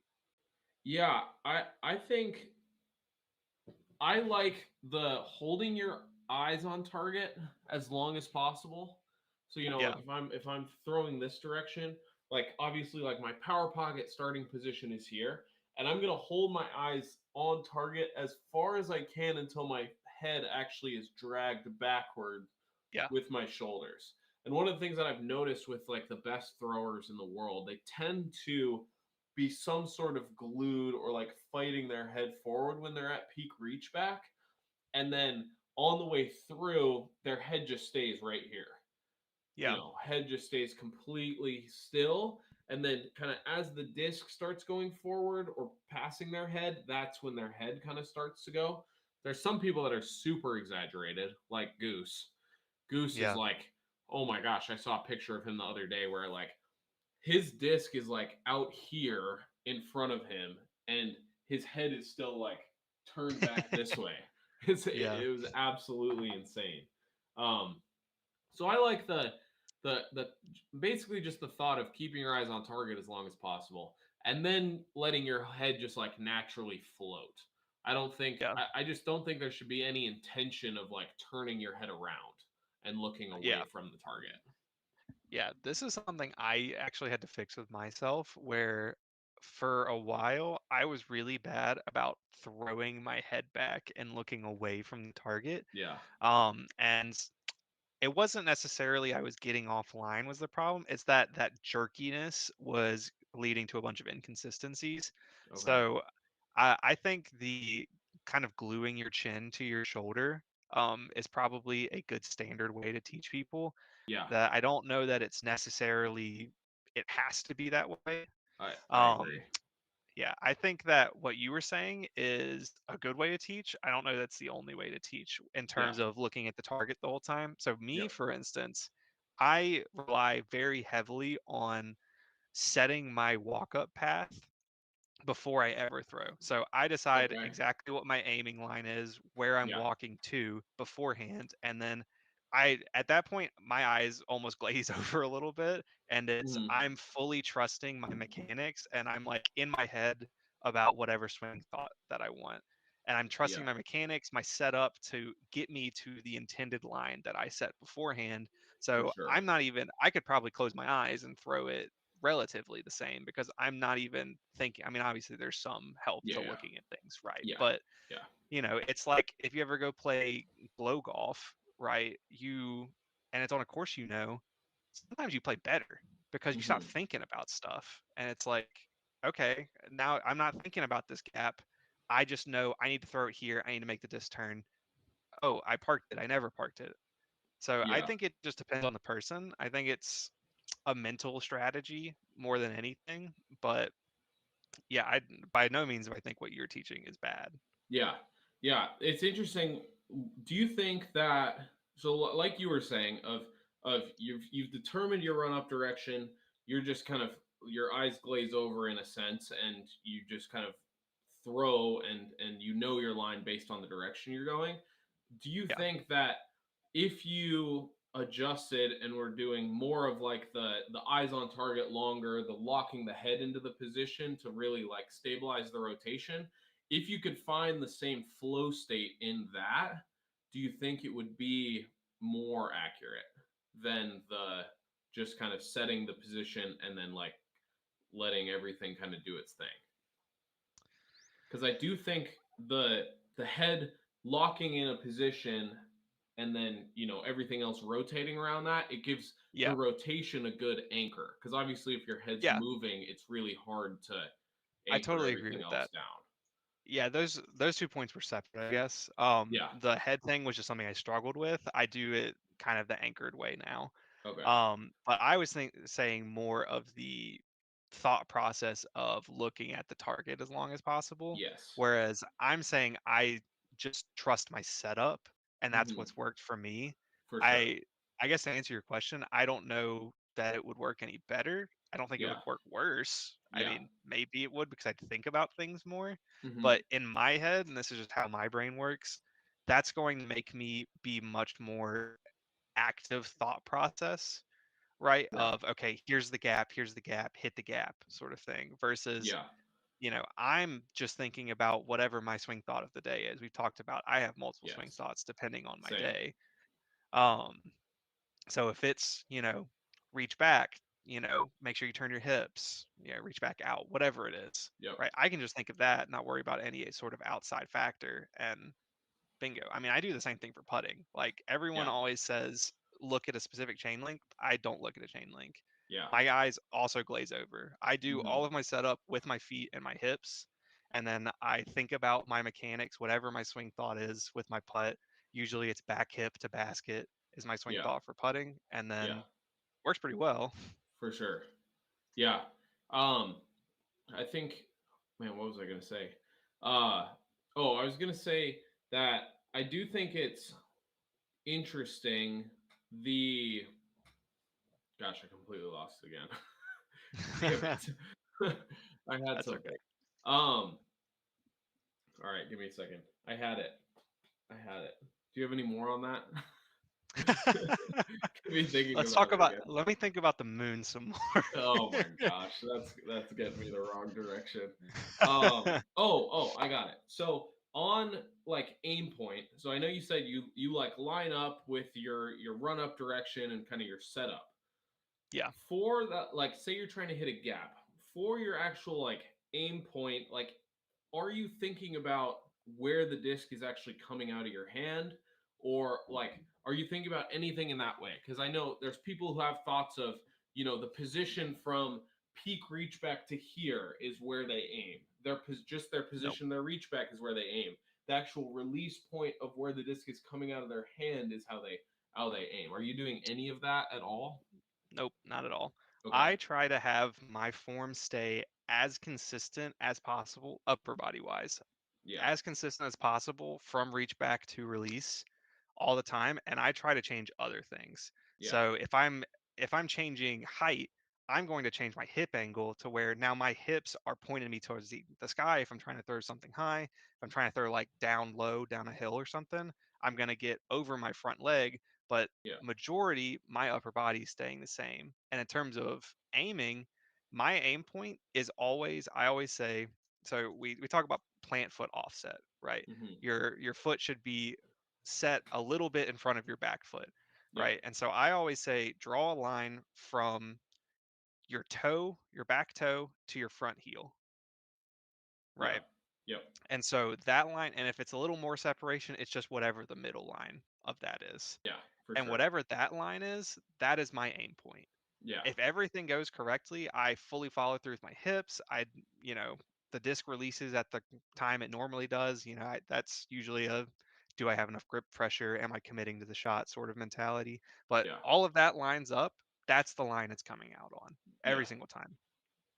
Speaker 1: Yeah. I think I like the holding your eyes on target as long as possible. So like
Speaker 2: Yeah,
Speaker 1: if I'm throwing this direction, like obviously like my power pocket starting position is here, and I'm gonna hold my eyes on target as far as I can until my head actually is dragged backward
Speaker 2: yeah,
Speaker 1: with my shoulders. And one of the things that I've noticed with like the best throwers in the world, they tend to be some sort of glued or like fighting their head forward when they're at peak reach back. And then on the way through, their head just stays right here.
Speaker 2: yeah,
Speaker 1: Head just stays completely still. And then, kind of as the disc starts going forward or passing their head, that's when their head kind of starts to go. There's some people that are super exaggerated, like Goose. Goose is
Speaker 2: yeah,
Speaker 1: like, oh my gosh, I saw a picture of him the other day where like his disc is like out here in front of him and his head is still like turned back this way.
Speaker 2: yeah,
Speaker 1: It was absolutely insane. Um, so I like the basically just the thought of keeping your eyes on target as long as possible, and then letting your head just like naturally float.
Speaker 2: yeah,
Speaker 1: I just don't think there should be any intention of like turning your head around and looking
Speaker 2: yeah.
Speaker 1: away from the target.
Speaker 2: Yeah, this is something I actually had to fix with myself where for a while I was really bad about throwing my head back and looking away from the target.
Speaker 1: Yeah.
Speaker 2: And it wasn't necessarily I was getting offline was the problem. It's that jerkiness was leading to a bunch of inconsistencies.
Speaker 1: Okay.
Speaker 2: So I think the kind of gluing your chin to your shoulder is probably a good standard way to teach people
Speaker 1: Yeah.
Speaker 2: that I don't know that it's necessarily it has to be that way.
Speaker 1: I
Speaker 2: Um,
Speaker 1: agree.
Speaker 2: yeah, I think that what you were saying is a good way to teach. I don't know that's the only way to teach in
Speaker 1: Yeah.
Speaker 2: terms of looking at the target the whole time. So me,
Speaker 1: Yep.
Speaker 2: for instance, I rely very heavily on setting my walk up path before I ever throw. So I decide
Speaker 1: Okay.
Speaker 2: exactly what my aiming line is, where I'm
Speaker 1: Yeah.
Speaker 2: walking to beforehand, and then I at that point my eyes almost glaze over a little bit, and it's
Speaker 1: Mhm.
Speaker 2: I'm fully trusting my mechanics, and I'm like in my head about whatever swing thought that I want. And I'm
Speaker 1: Yeah,
Speaker 2: trusting my mechanics, my setup to get me to the intended line that I set beforehand.
Speaker 1: for
Speaker 2: So
Speaker 1: sure.
Speaker 2: I'm not even I could probably close my eyes and throw it relatively the same because I'm not even thinking. I mean, obviously there's some help
Speaker 1: Yeah,
Speaker 2: to
Speaker 1: yeah.
Speaker 2: looking at things, right?
Speaker 1: Yeah.
Speaker 2: But
Speaker 1: Yeah.
Speaker 2: it's like if you ever go play glow golf, right? And it's on a course, sometimes you play better because you stop
Speaker 1: Mhm.
Speaker 2: thinking about stuff. And it's like, okay, now I'm not thinking about this gap. I just know I need to throw it here. I need to make the disc turn. Oh, I parked it. I never parked it. So I
Speaker 1: Yeah.
Speaker 2: think it just depends on the person. I think it's a mental strategy more than anything. But yeah, I by no means do I think what you're teaching is bad.
Speaker 1: Yeah. Yeah. It's interesting. Do you think that so like you were saying of you've determined your run up direction, you're just kind of your eyes glaze over in a sense and you just kind of throw and you know your line based on the direction you're going. Do you
Speaker 2: Yeah.
Speaker 1: think that if you adjusted and were doing more of like the eyes on target longer, the locking the head into the position to really like stabilize the rotation, if you could find the same flow state in that, do you think it would be more accurate than the just kind of setting the position and then like letting everything kind of do its thing? Because I do think the head locking in a position and then everything else rotating around that, it gives the
Speaker 2: Yeah.
Speaker 1: rotation a good anchor. Because obviously, if your head's
Speaker 2: Yeah.
Speaker 1: moving, it's really hard to
Speaker 2: I
Speaker 1: anchor
Speaker 2: totally agree
Speaker 1: everything
Speaker 2: with
Speaker 1: else
Speaker 2: that.
Speaker 1: down.
Speaker 2: Yeah, those 2 points were separate, I guess.
Speaker 1: Yeah.
Speaker 2: The head thing was just something I struggled with. I do it kind of the anchored way now.
Speaker 1: Okay.
Speaker 2: But I was saying more of the thought process of looking at the target as long as possible,
Speaker 1: Yes.
Speaker 2: whereas I'm saying I just trust my setup, and that's
Speaker 1: Hmm.
Speaker 2: what's worked for me.
Speaker 1: For sure.
Speaker 2: I I guess to answer your question, I don't know that it would work any better. I don't think it
Speaker 1: Yeah.
Speaker 2: would work worse. I
Speaker 1: Yeah.
Speaker 2: mean, maybe it would because I'd think about things more.
Speaker 1: Hmm.
Speaker 2: But in my head, and this is just how my brain works, that's going to make me be much more active thought process, right?
Speaker 1: Yeah.
Speaker 2: Of okay, here's the gap, hit the gap sort of thing versus,
Speaker 1: Yeah.
Speaker 2: I'm just thinking about whatever my swing thought of the day is. We've talked about I have multiple swing
Speaker 1: Yes.
Speaker 2: thoughts depending on my
Speaker 1: Same.
Speaker 2: day. Um, so if it's, reach back, make sure you turn your hips, reach back out, whatever it is,
Speaker 1: Yep.
Speaker 2: right? I can just think of that, not worry about any sort of outside factor, and bingo. I mean, I do the same thing for putting. Like everyone
Speaker 1: Yeah.
Speaker 2: always says, look at a specific chain link. I don't look at a chain link.
Speaker 1: Yeah.
Speaker 2: My eyes also glaze over. I do all
Speaker 1: Hmm.
Speaker 2: of my setup with my feet and my hips, and then I think about my mechanics, whatever my swing thought is with my putt. Usually it's back hip to basket is my swing
Speaker 1: Yeah.
Speaker 2: thought for putting, and
Speaker 1: Yeah.
Speaker 2: then works pretty well.
Speaker 1: For sure. Yeah. Um, I think, man, what was I gonna say? Uh, oh, I was gonna say that I do think it's interesting. The gosh, I completely lost it again. Damn it! I had
Speaker 2: That's
Speaker 1: something.
Speaker 2: okay.
Speaker 1: Um, all right, give me a second. I had it. I had it. Do you have any more on that? Keep me thinking about it again.
Speaker 2: Let me think about the moon some
Speaker 1: Oh my
Speaker 2: more.
Speaker 1: gosh, that's getting me the wrong direction. I got it. So on like aim point, so I know you said you like line up with your run up direction and kind of your setup.
Speaker 2: Yeah.
Speaker 1: For that, like say you're trying to hit a gap, for your actual like aim point, like are you thinking about where the disc is actually coming out of your hand, or like are you thinking about anything in that way? Because I know there's people who have thoughts of the position from peak reach back to here is where they aim. Just their
Speaker 2: Nope.
Speaker 1: position, their reach back is where they aim. The actual release point of where the disc is coming out of their hand is how they aim. Are you doing any of that at all?
Speaker 2: Nope, not at all.
Speaker 1: Okay.
Speaker 2: I try to have my form stay as consistent as possible, upper body wise,
Speaker 1: Yeah.
Speaker 2: as consistent as possible from reach back to release all the time. And I try to change other things.
Speaker 1: Yeah.
Speaker 2: So if I'm changing height, I'm going to change my hip angle to where now my hips are pointing me towards the sky. If I'm trying to throw something high, if I'm trying to throw like down low, down a hill or something, I'm going to get over my front leg. But
Speaker 1: Yeah.
Speaker 2: majority, my upper body is staying the same. And in terms of aiming, my aim point is always, I always say, so we talk about plant foot offset, right?
Speaker 1: Hmm.
Speaker 2: Your foot should be set a little bit in front of your back foot,
Speaker 1: Yeah.
Speaker 2: right? And so I always say draw a line from your toe, your back toe to your front heel,
Speaker 1: Yeah.
Speaker 2: right?
Speaker 1: Yep.
Speaker 2: And so that line, and if it's a little more separation, it's just whatever the middle line of that is.
Speaker 1: Yeah. For
Speaker 2: And
Speaker 1: sure.
Speaker 2: whatever that line is, that is my aim point.
Speaker 1: Yeah.
Speaker 2: If everything goes correctly, I fully follow through with my hips. You know, the disc releases at the time it normally does. That's usually a do I have enough grip pressure? Am I committing to the shot sort of mentality? But
Speaker 1: Yeah.
Speaker 2: all of that lines up. That's the line it's coming out on every
Speaker 1: Yeah.
Speaker 2: single time.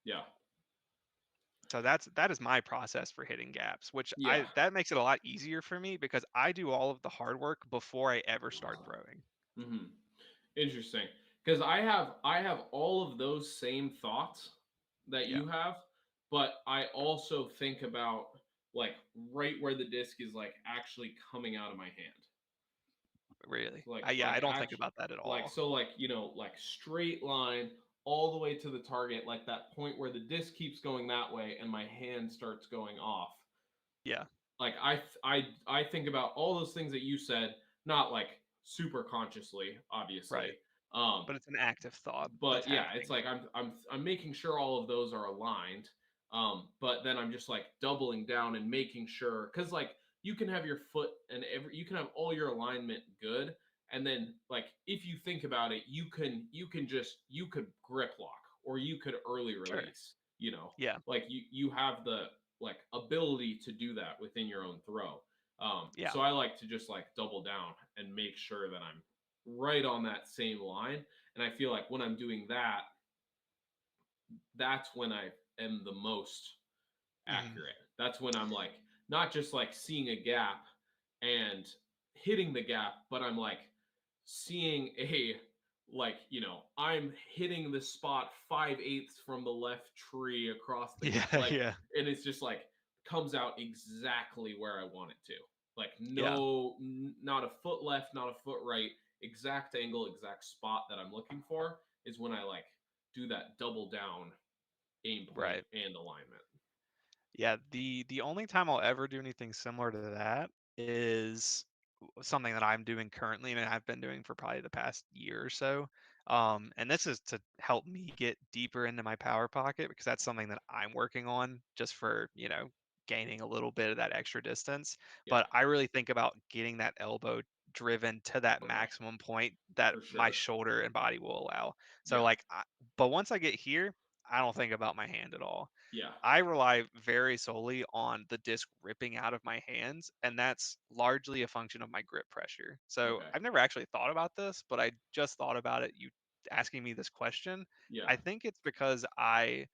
Speaker 1: Yeah.
Speaker 2: So that is my process for hitting gaps, which
Speaker 1: Yeah.
Speaker 2: I that makes it a lot easier for me because I do all of the hard work before I ever start throwing.
Speaker 1: Hmm. Interesting. Because I have all of those same thoughts that
Speaker 2: Yeah,
Speaker 1: you have, but I also think about like right where the disc is like actually coming out of my hand.
Speaker 2: really.
Speaker 1: So like
Speaker 2: Yeah,
Speaker 1: like
Speaker 2: I don't think
Speaker 1: actually
Speaker 2: about that at
Speaker 1: like
Speaker 2: all.
Speaker 1: so like like straight line all the way to the target, like that point where the disc keeps going that way and my hand starts going off.
Speaker 2: Yeah,
Speaker 1: Like I think about all those things that you said, not like super consciously,
Speaker 2: right.
Speaker 1: obviously.
Speaker 2: But it's an active thought that's
Speaker 1: But yeah, it's
Speaker 2: happening.
Speaker 1: like I'm making sure all of those are aligned. But then I'm just like doubling down and making sure because like you can have your foot and you can have all your alignment good, and then like if you think about it, you could grip lock or you could early
Speaker 2: Sure.
Speaker 1: release.
Speaker 2: Yeah.
Speaker 1: Like you have the like ability to do that within your own throw.
Speaker 2: Yeah.
Speaker 1: So I like to just like double down and make sure that I'm right on that same line, and I feel like when I'm doing that, that's when I am the most
Speaker 2: Mhm.
Speaker 1: accurate. That's when I'm like not just like seeing a gap and hitting the gap, but I'm like seeing I'm hitting the spot 5/8 from the left tree across the
Speaker 2: Yeah,
Speaker 1: like,
Speaker 2: yeah.
Speaker 1: and it's just like comes out exactly where I want it to. Like
Speaker 2: Yeah.
Speaker 1: not a foot left, not a foot right, exact angle, exact spot that I'm looking for is when I like do that double down aim point
Speaker 2: Right.
Speaker 1: and alignment.
Speaker 2: Yeah, the only time I'll ever do anything similar to that is something that I'm doing currently and I've been doing for probably the past year or so. And this is to help me get deeper into my power pocket because that's something that I'm working on just for, gaining a little bit of that extra distance.
Speaker 1: Yeah.
Speaker 2: But I really think about getting that elbow driven to that
Speaker 1: Okay.
Speaker 2: maximum point that
Speaker 1: For
Speaker 2: my
Speaker 1: sure.
Speaker 2: shoulder and body will allow. So
Speaker 1: Yeah.
Speaker 2: like, but once I get here, I don't think about my hand at all.
Speaker 1: Yeah.
Speaker 2: I rely very solely on the disc ripping out of my hands, and that's largely a function of my grip pressure. So
Speaker 1: Okay.
Speaker 2: I've never actually thought about this, but I just thought about it. You asking me this question,
Speaker 1: Yeah.
Speaker 2: I think it's because I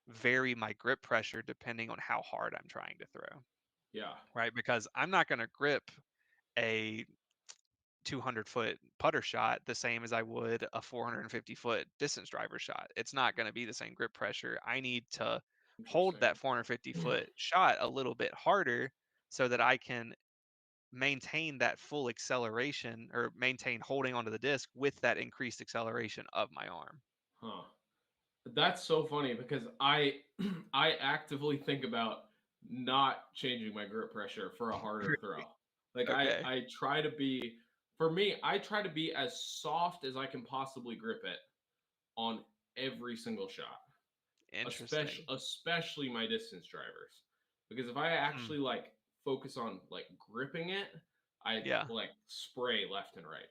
Speaker 2: vary my grip pressure depending on how hard I'm trying to throw,
Speaker 1: Yeah.
Speaker 2: right? Because I'm not going to grip a 200-foot putter shot the same as I would a 450-foot distance driver shot. It's not going to be the same grip pressure. I need to hold
Speaker 1: Interesting.
Speaker 2: that 450-foot shot a little bit harder so that I can maintain that full acceleration or maintain holding onto the disc with that increased acceleration of my arm.
Speaker 1: Huh. That's so funny because I I actively think about not changing my grip pressure for a harder throw. Like
Speaker 2: Okay,
Speaker 1: I try to be for me, I try to be as soft as I can possibly grip it on every single shot. especially
Speaker 2: interesting.
Speaker 1: especially my distance drivers, because if I
Speaker 2: Hmm.
Speaker 1: actually like focus on like gripping it, I
Speaker 2: Yeah.
Speaker 1: like spray left and right.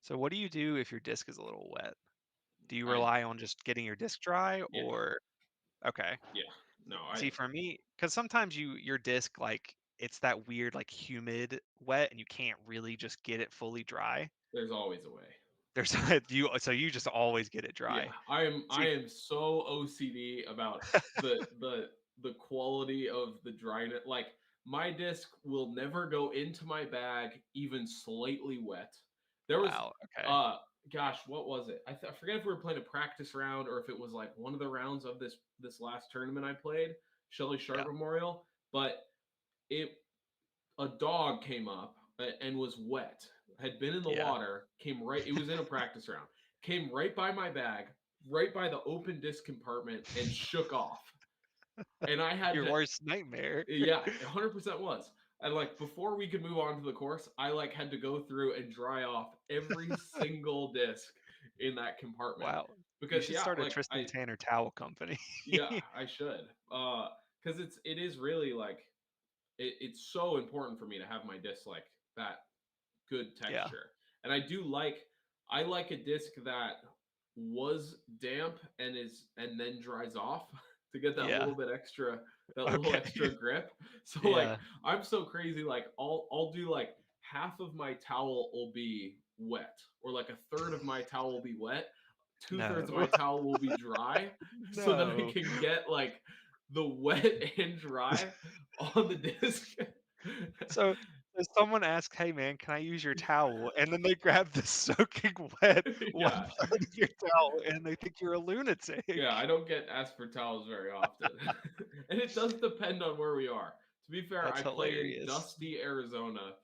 Speaker 2: So what do you do if your disc is a little wet? Do you
Speaker 1: I
Speaker 2: rely on just getting your disc dry
Speaker 1: Yeah.
Speaker 2: or okay?
Speaker 1: Yeah. No, I
Speaker 2: See, for me, because sometimes your disc, like, it's that weird, like, humid wet, and you can't really just get it fully dry.
Speaker 1: there's always a way.
Speaker 2: There's you just always get it
Speaker 1: Yeah,
Speaker 2: dry.
Speaker 1: I
Speaker 2: See
Speaker 1: am so OCD about the quality of the dryness. Like my disc will never go into my bag even slightly wet. There was
Speaker 2: wow, okay.
Speaker 1: gosh, what was it? I forget if we were playing a practice round or if it was like one of the rounds of this last tournament I played, Shelly Sharp
Speaker 2: Yeah.
Speaker 1: Memorial. But it a dog came up and was wet, had been in the
Speaker 2: Yeah.
Speaker 1: water, came right. It was in a practice round, came right by my bag, right by the open disc compartment, and shook off. And I had
Speaker 2: Your
Speaker 1: to,
Speaker 2: worst nightmare.
Speaker 1: yeah, 100% was. And like before we could move on to the course, I like had to go through and dry off every single disc in that compartment
Speaker 2: Wow. You
Speaker 1: because
Speaker 2: should
Speaker 1: yeah,
Speaker 2: start a
Speaker 1: like
Speaker 2: Tristan
Speaker 1: I
Speaker 2: Tanner towel company.
Speaker 1: yeah I should because it is really like it's so important for me to have my disc like that good
Speaker 2: Yeah.
Speaker 1: texture. And I like a disc that was damp and then dries off to get
Speaker 2: Yeah.
Speaker 1: that little
Speaker 2: Okay.
Speaker 1: extra grip. So like
Speaker 2: Yeah.
Speaker 1: I'm so crazy like I'll do like half of my towel will be wet or like a third of my towel will be wet, two-thirds of
Speaker 2: No.
Speaker 1: my towel will be dry so that I
Speaker 2: No.
Speaker 1: can get like the wet and dry on the disc.
Speaker 2: So if someone asks, "Hey man, can I use your towel?" And then they grab the soaking wet one
Speaker 1: Yeah.
Speaker 2: part of your towel and they think you're a lunatic.
Speaker 1: Yeah, I don't get asked for towels very often. And it does depend on where we are. To be fair,
Speaker 2: That's
Speaker 1: I play in
Speaker 2: hilarious.
Speaker 1: dusty Arizona,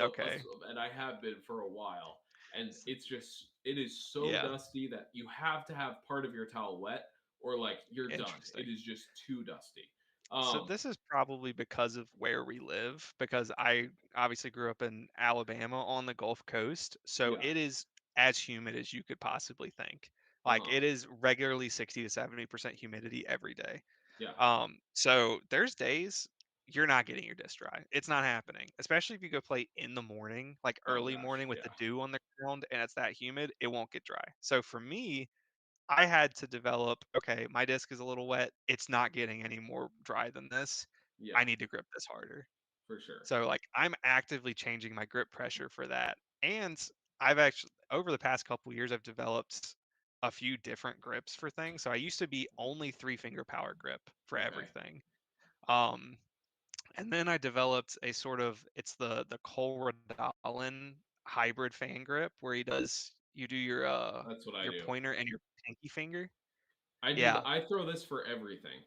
Speaker 2: Okay.
Speaker 1: and I have been for a while. And it is so
Speaker 2: Yeah.
Speaker 1: dusty that you have to have part of your towel wet or like you're done. It
Speaker 2: Interesting.
Speaker 1: is just too dusty.
Speaker 2: So
Speaker 1: Um,
Speaker 2: this is probably because of where we live, because I obviously grew up in Alabama on the Gulf Coast, so
Speaker 1: yeah.
Speaker 2: it is as humid as you could possibly think. Like
Speaker 1: Uh-huh.
Speaker 2: it is regularly 60 to 70% humidity every day.
Speaker 1: Yeah.
Speaker 2: So there's days you're not getting your disc dry. It's not happening, especially if you go play in the morning, like
Speaker 1: Oh
Speaker 2: early
Speaker 1: gosh.
Speaker 2: morning with the
Speaker 1: Yeah.
Speaker 2: dew on the ground and it's that humid, it won't get dry. So for me, I had to develop, okay, my disc is a little wet. It's not getting any more dry than this.
Speaker 1: Yeah,
Speaker 2: I need to grip this harder.
Speaker 1: for sure.
Speaker 2: So like I'm actively changing my grip pressure for that. And I've actually over the past couple years I've developed a few different grips for things. So I used to be only three finger power grip for
Speaker 1: Okay.
Speaker 2: everything. Um and then I developed a sort of it's the Cole Radalin hybrid fan grip where you do
Speaker 1: That's what I
Speaker 2: your
Speaker 1: do.
Speaker 2: pointer and your pinky finger.
Speaker 1: I
Speaker 2: Yeah.
Speaker 1: I throw this for everything.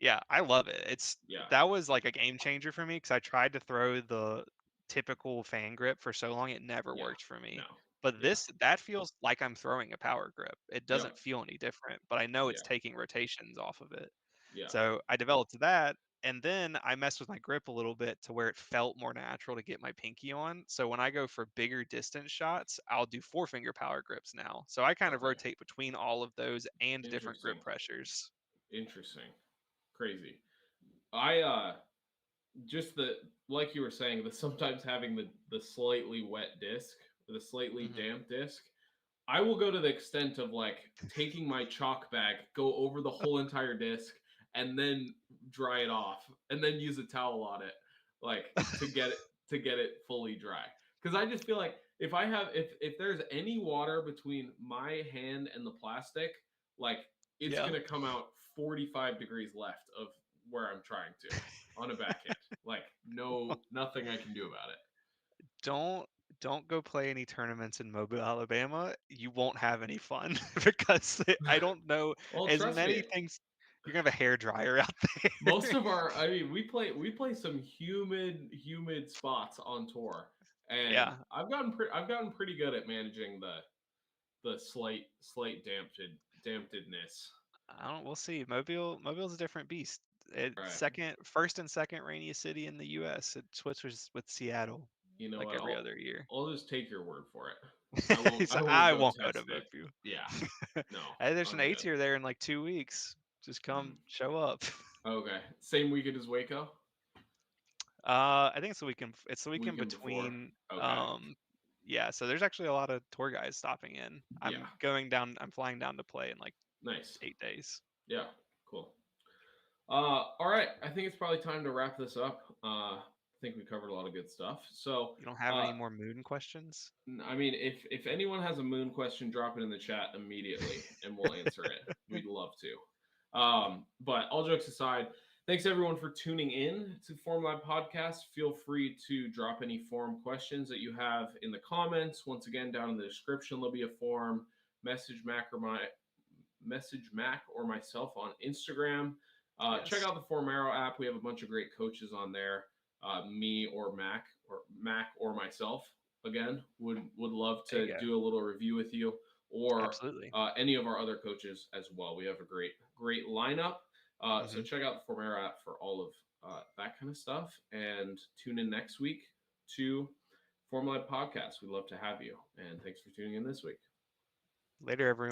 Speaker 2: Yeah, I love it.
Speaker 1: Yeah.
Speaker 2: That was like a game changer for me because I tried to throw the typical fan grip for so long, it never
Speaker 1: Yeah.
Speaker 2: worked for
Speaker 1: No.
Speaker 2: me. But
Speaker 1: Yeah.
Speaker 2: that feels like I'm throwing a power grip. It
Speaker 1: Yep.
Speaker 2: doesn't feel any different, but I know it's
Speaker 1: Yeah.
Speaker 2: taking rotations off of it.
Speaker 1: Yeah.
Speaker 2: So I developed that, and then I messed with my grip a little bit to where it felt more natural to get my pinky on. So when I go for bigger distance shots, I'll do four finger power grips now. So I kind of
Speaker 1: Okay.
Speaker 2: rotate between all of those and different grip
Speaker 1: Interesting.
Speaker 2: pressures.
Speaker 1: Interesting. Crazy. I just the like you were saying, the sometimes having the slightly wet disc, or the slightly
Speaker 2: Hmm.
Speaker 1: damp disc, I will go to the extent of like taking my chalk bag, go over the whole entire disc, and then dry it off, and then use a towel on it, like to get it fully dry. Because I just feel like if there's any water between my hand and the plastic, like it's
Speaker 2: Yeah.
Speaker 1: gonna come out 45 degrees left of where I'm trying to on a backhand. Like nothing I can do about it.
Speaker 2: don't don't go play any tournaments in Mobile, Alabama. You won't have any fun because I don't know
Speaker 1: Well,
Speaker 2: as
Speaker 1: trust me,
Speaker 2: many things. You're gonna have a hair dryer out
Speaker 1: most
Speaker 2: there.
Speaker 1: of our I mean we play some humid spots on tour, and
Speaker 2: Yeah,
Speaker 1: I've gotten pretty good at managing the slight dampedness.
Speaker 2: I don't. We'll see. Mobile's a different beast.
Speaker 1: All
Speaker 2: It's
Speaker 1: right.
Speaker 2: first and second rainiest city in the U.S. It switches with Seattle
Speaker 1: You know
Speaker 2: like
Speaker 1: what?
Speaker 2: every other year.
Speaker 1: I'll just take your word for it.
Speaker 2: He's
Speaker 1: I
Speaker 2: like,
Speaker 1: won't
Speaker 2: I
Speaker 1: go
Speaker 2: won't go to
Speaker 1: test it.
Speaker 2: Mobile.
Speaker 1: Yeah. No.
Speaker 2: Hey, there's an
Speaker 1: I'm
Speaker 2: A
Speaker 1: good.
Speaker 2: tier there in like 2 weeks. Just come
Speaker 1: Mhm.
Speaker 2: show up.
Speaker 1: Okay. Same weekend as Waco?
Speaker 2: I think it's the weekend. It's the weekend
Speaker 1: Weekend before.
Speaker 2: between.
Speaker 1: Okay.
Speaker 2: Yeah. So there's actually a lot of tour guys stopping in.
Speaker 1: Yeah.
Speaker 2: I'm going down. I'm flying down to play in like
Speaker 1: Nice.
Speaker 2: 8 days.
Speaker 1: Yeah. Cool. All right. I think it's probably time to wrap this up. I think we covered a lot of good stuff. So,
Speaker 2: You don't have
Speaker 1: uh,
Speaker 2: any more moon questions?
Speaker 1: I mean, if anyone has a moon question, drop it in the chat immediately, and we'll answer it. We'd love to. But all jokes aside, Thanks everyone for tuning in to Form Lab Podcast. Feel free to drop any form questions that you have in the comments. Once again, down in the description, there'll be a form. Message Mac or myself on Instagram. Check
Speaker 2: Yes.
Speaker 1: out the Formero app. We have a bunch of great coaches on there. Me or Mac or myself again would love
Speaker 2: There you
Speaker 1: to
Speaker 2: go.
Speaker 1: do a little review with you, or
Speaker 2: Absolutely.
Speaker 1: any of our other coaches as well. We have a great lineup. So
Speaker 2: Hmm.
Speaker 1: check out the Formero app for all of that kind of stuff, and tune in next week to Form Lab Podcast. We'd love to have you, and thanks for tuning in this week.
Speaker 2: Later, everyone.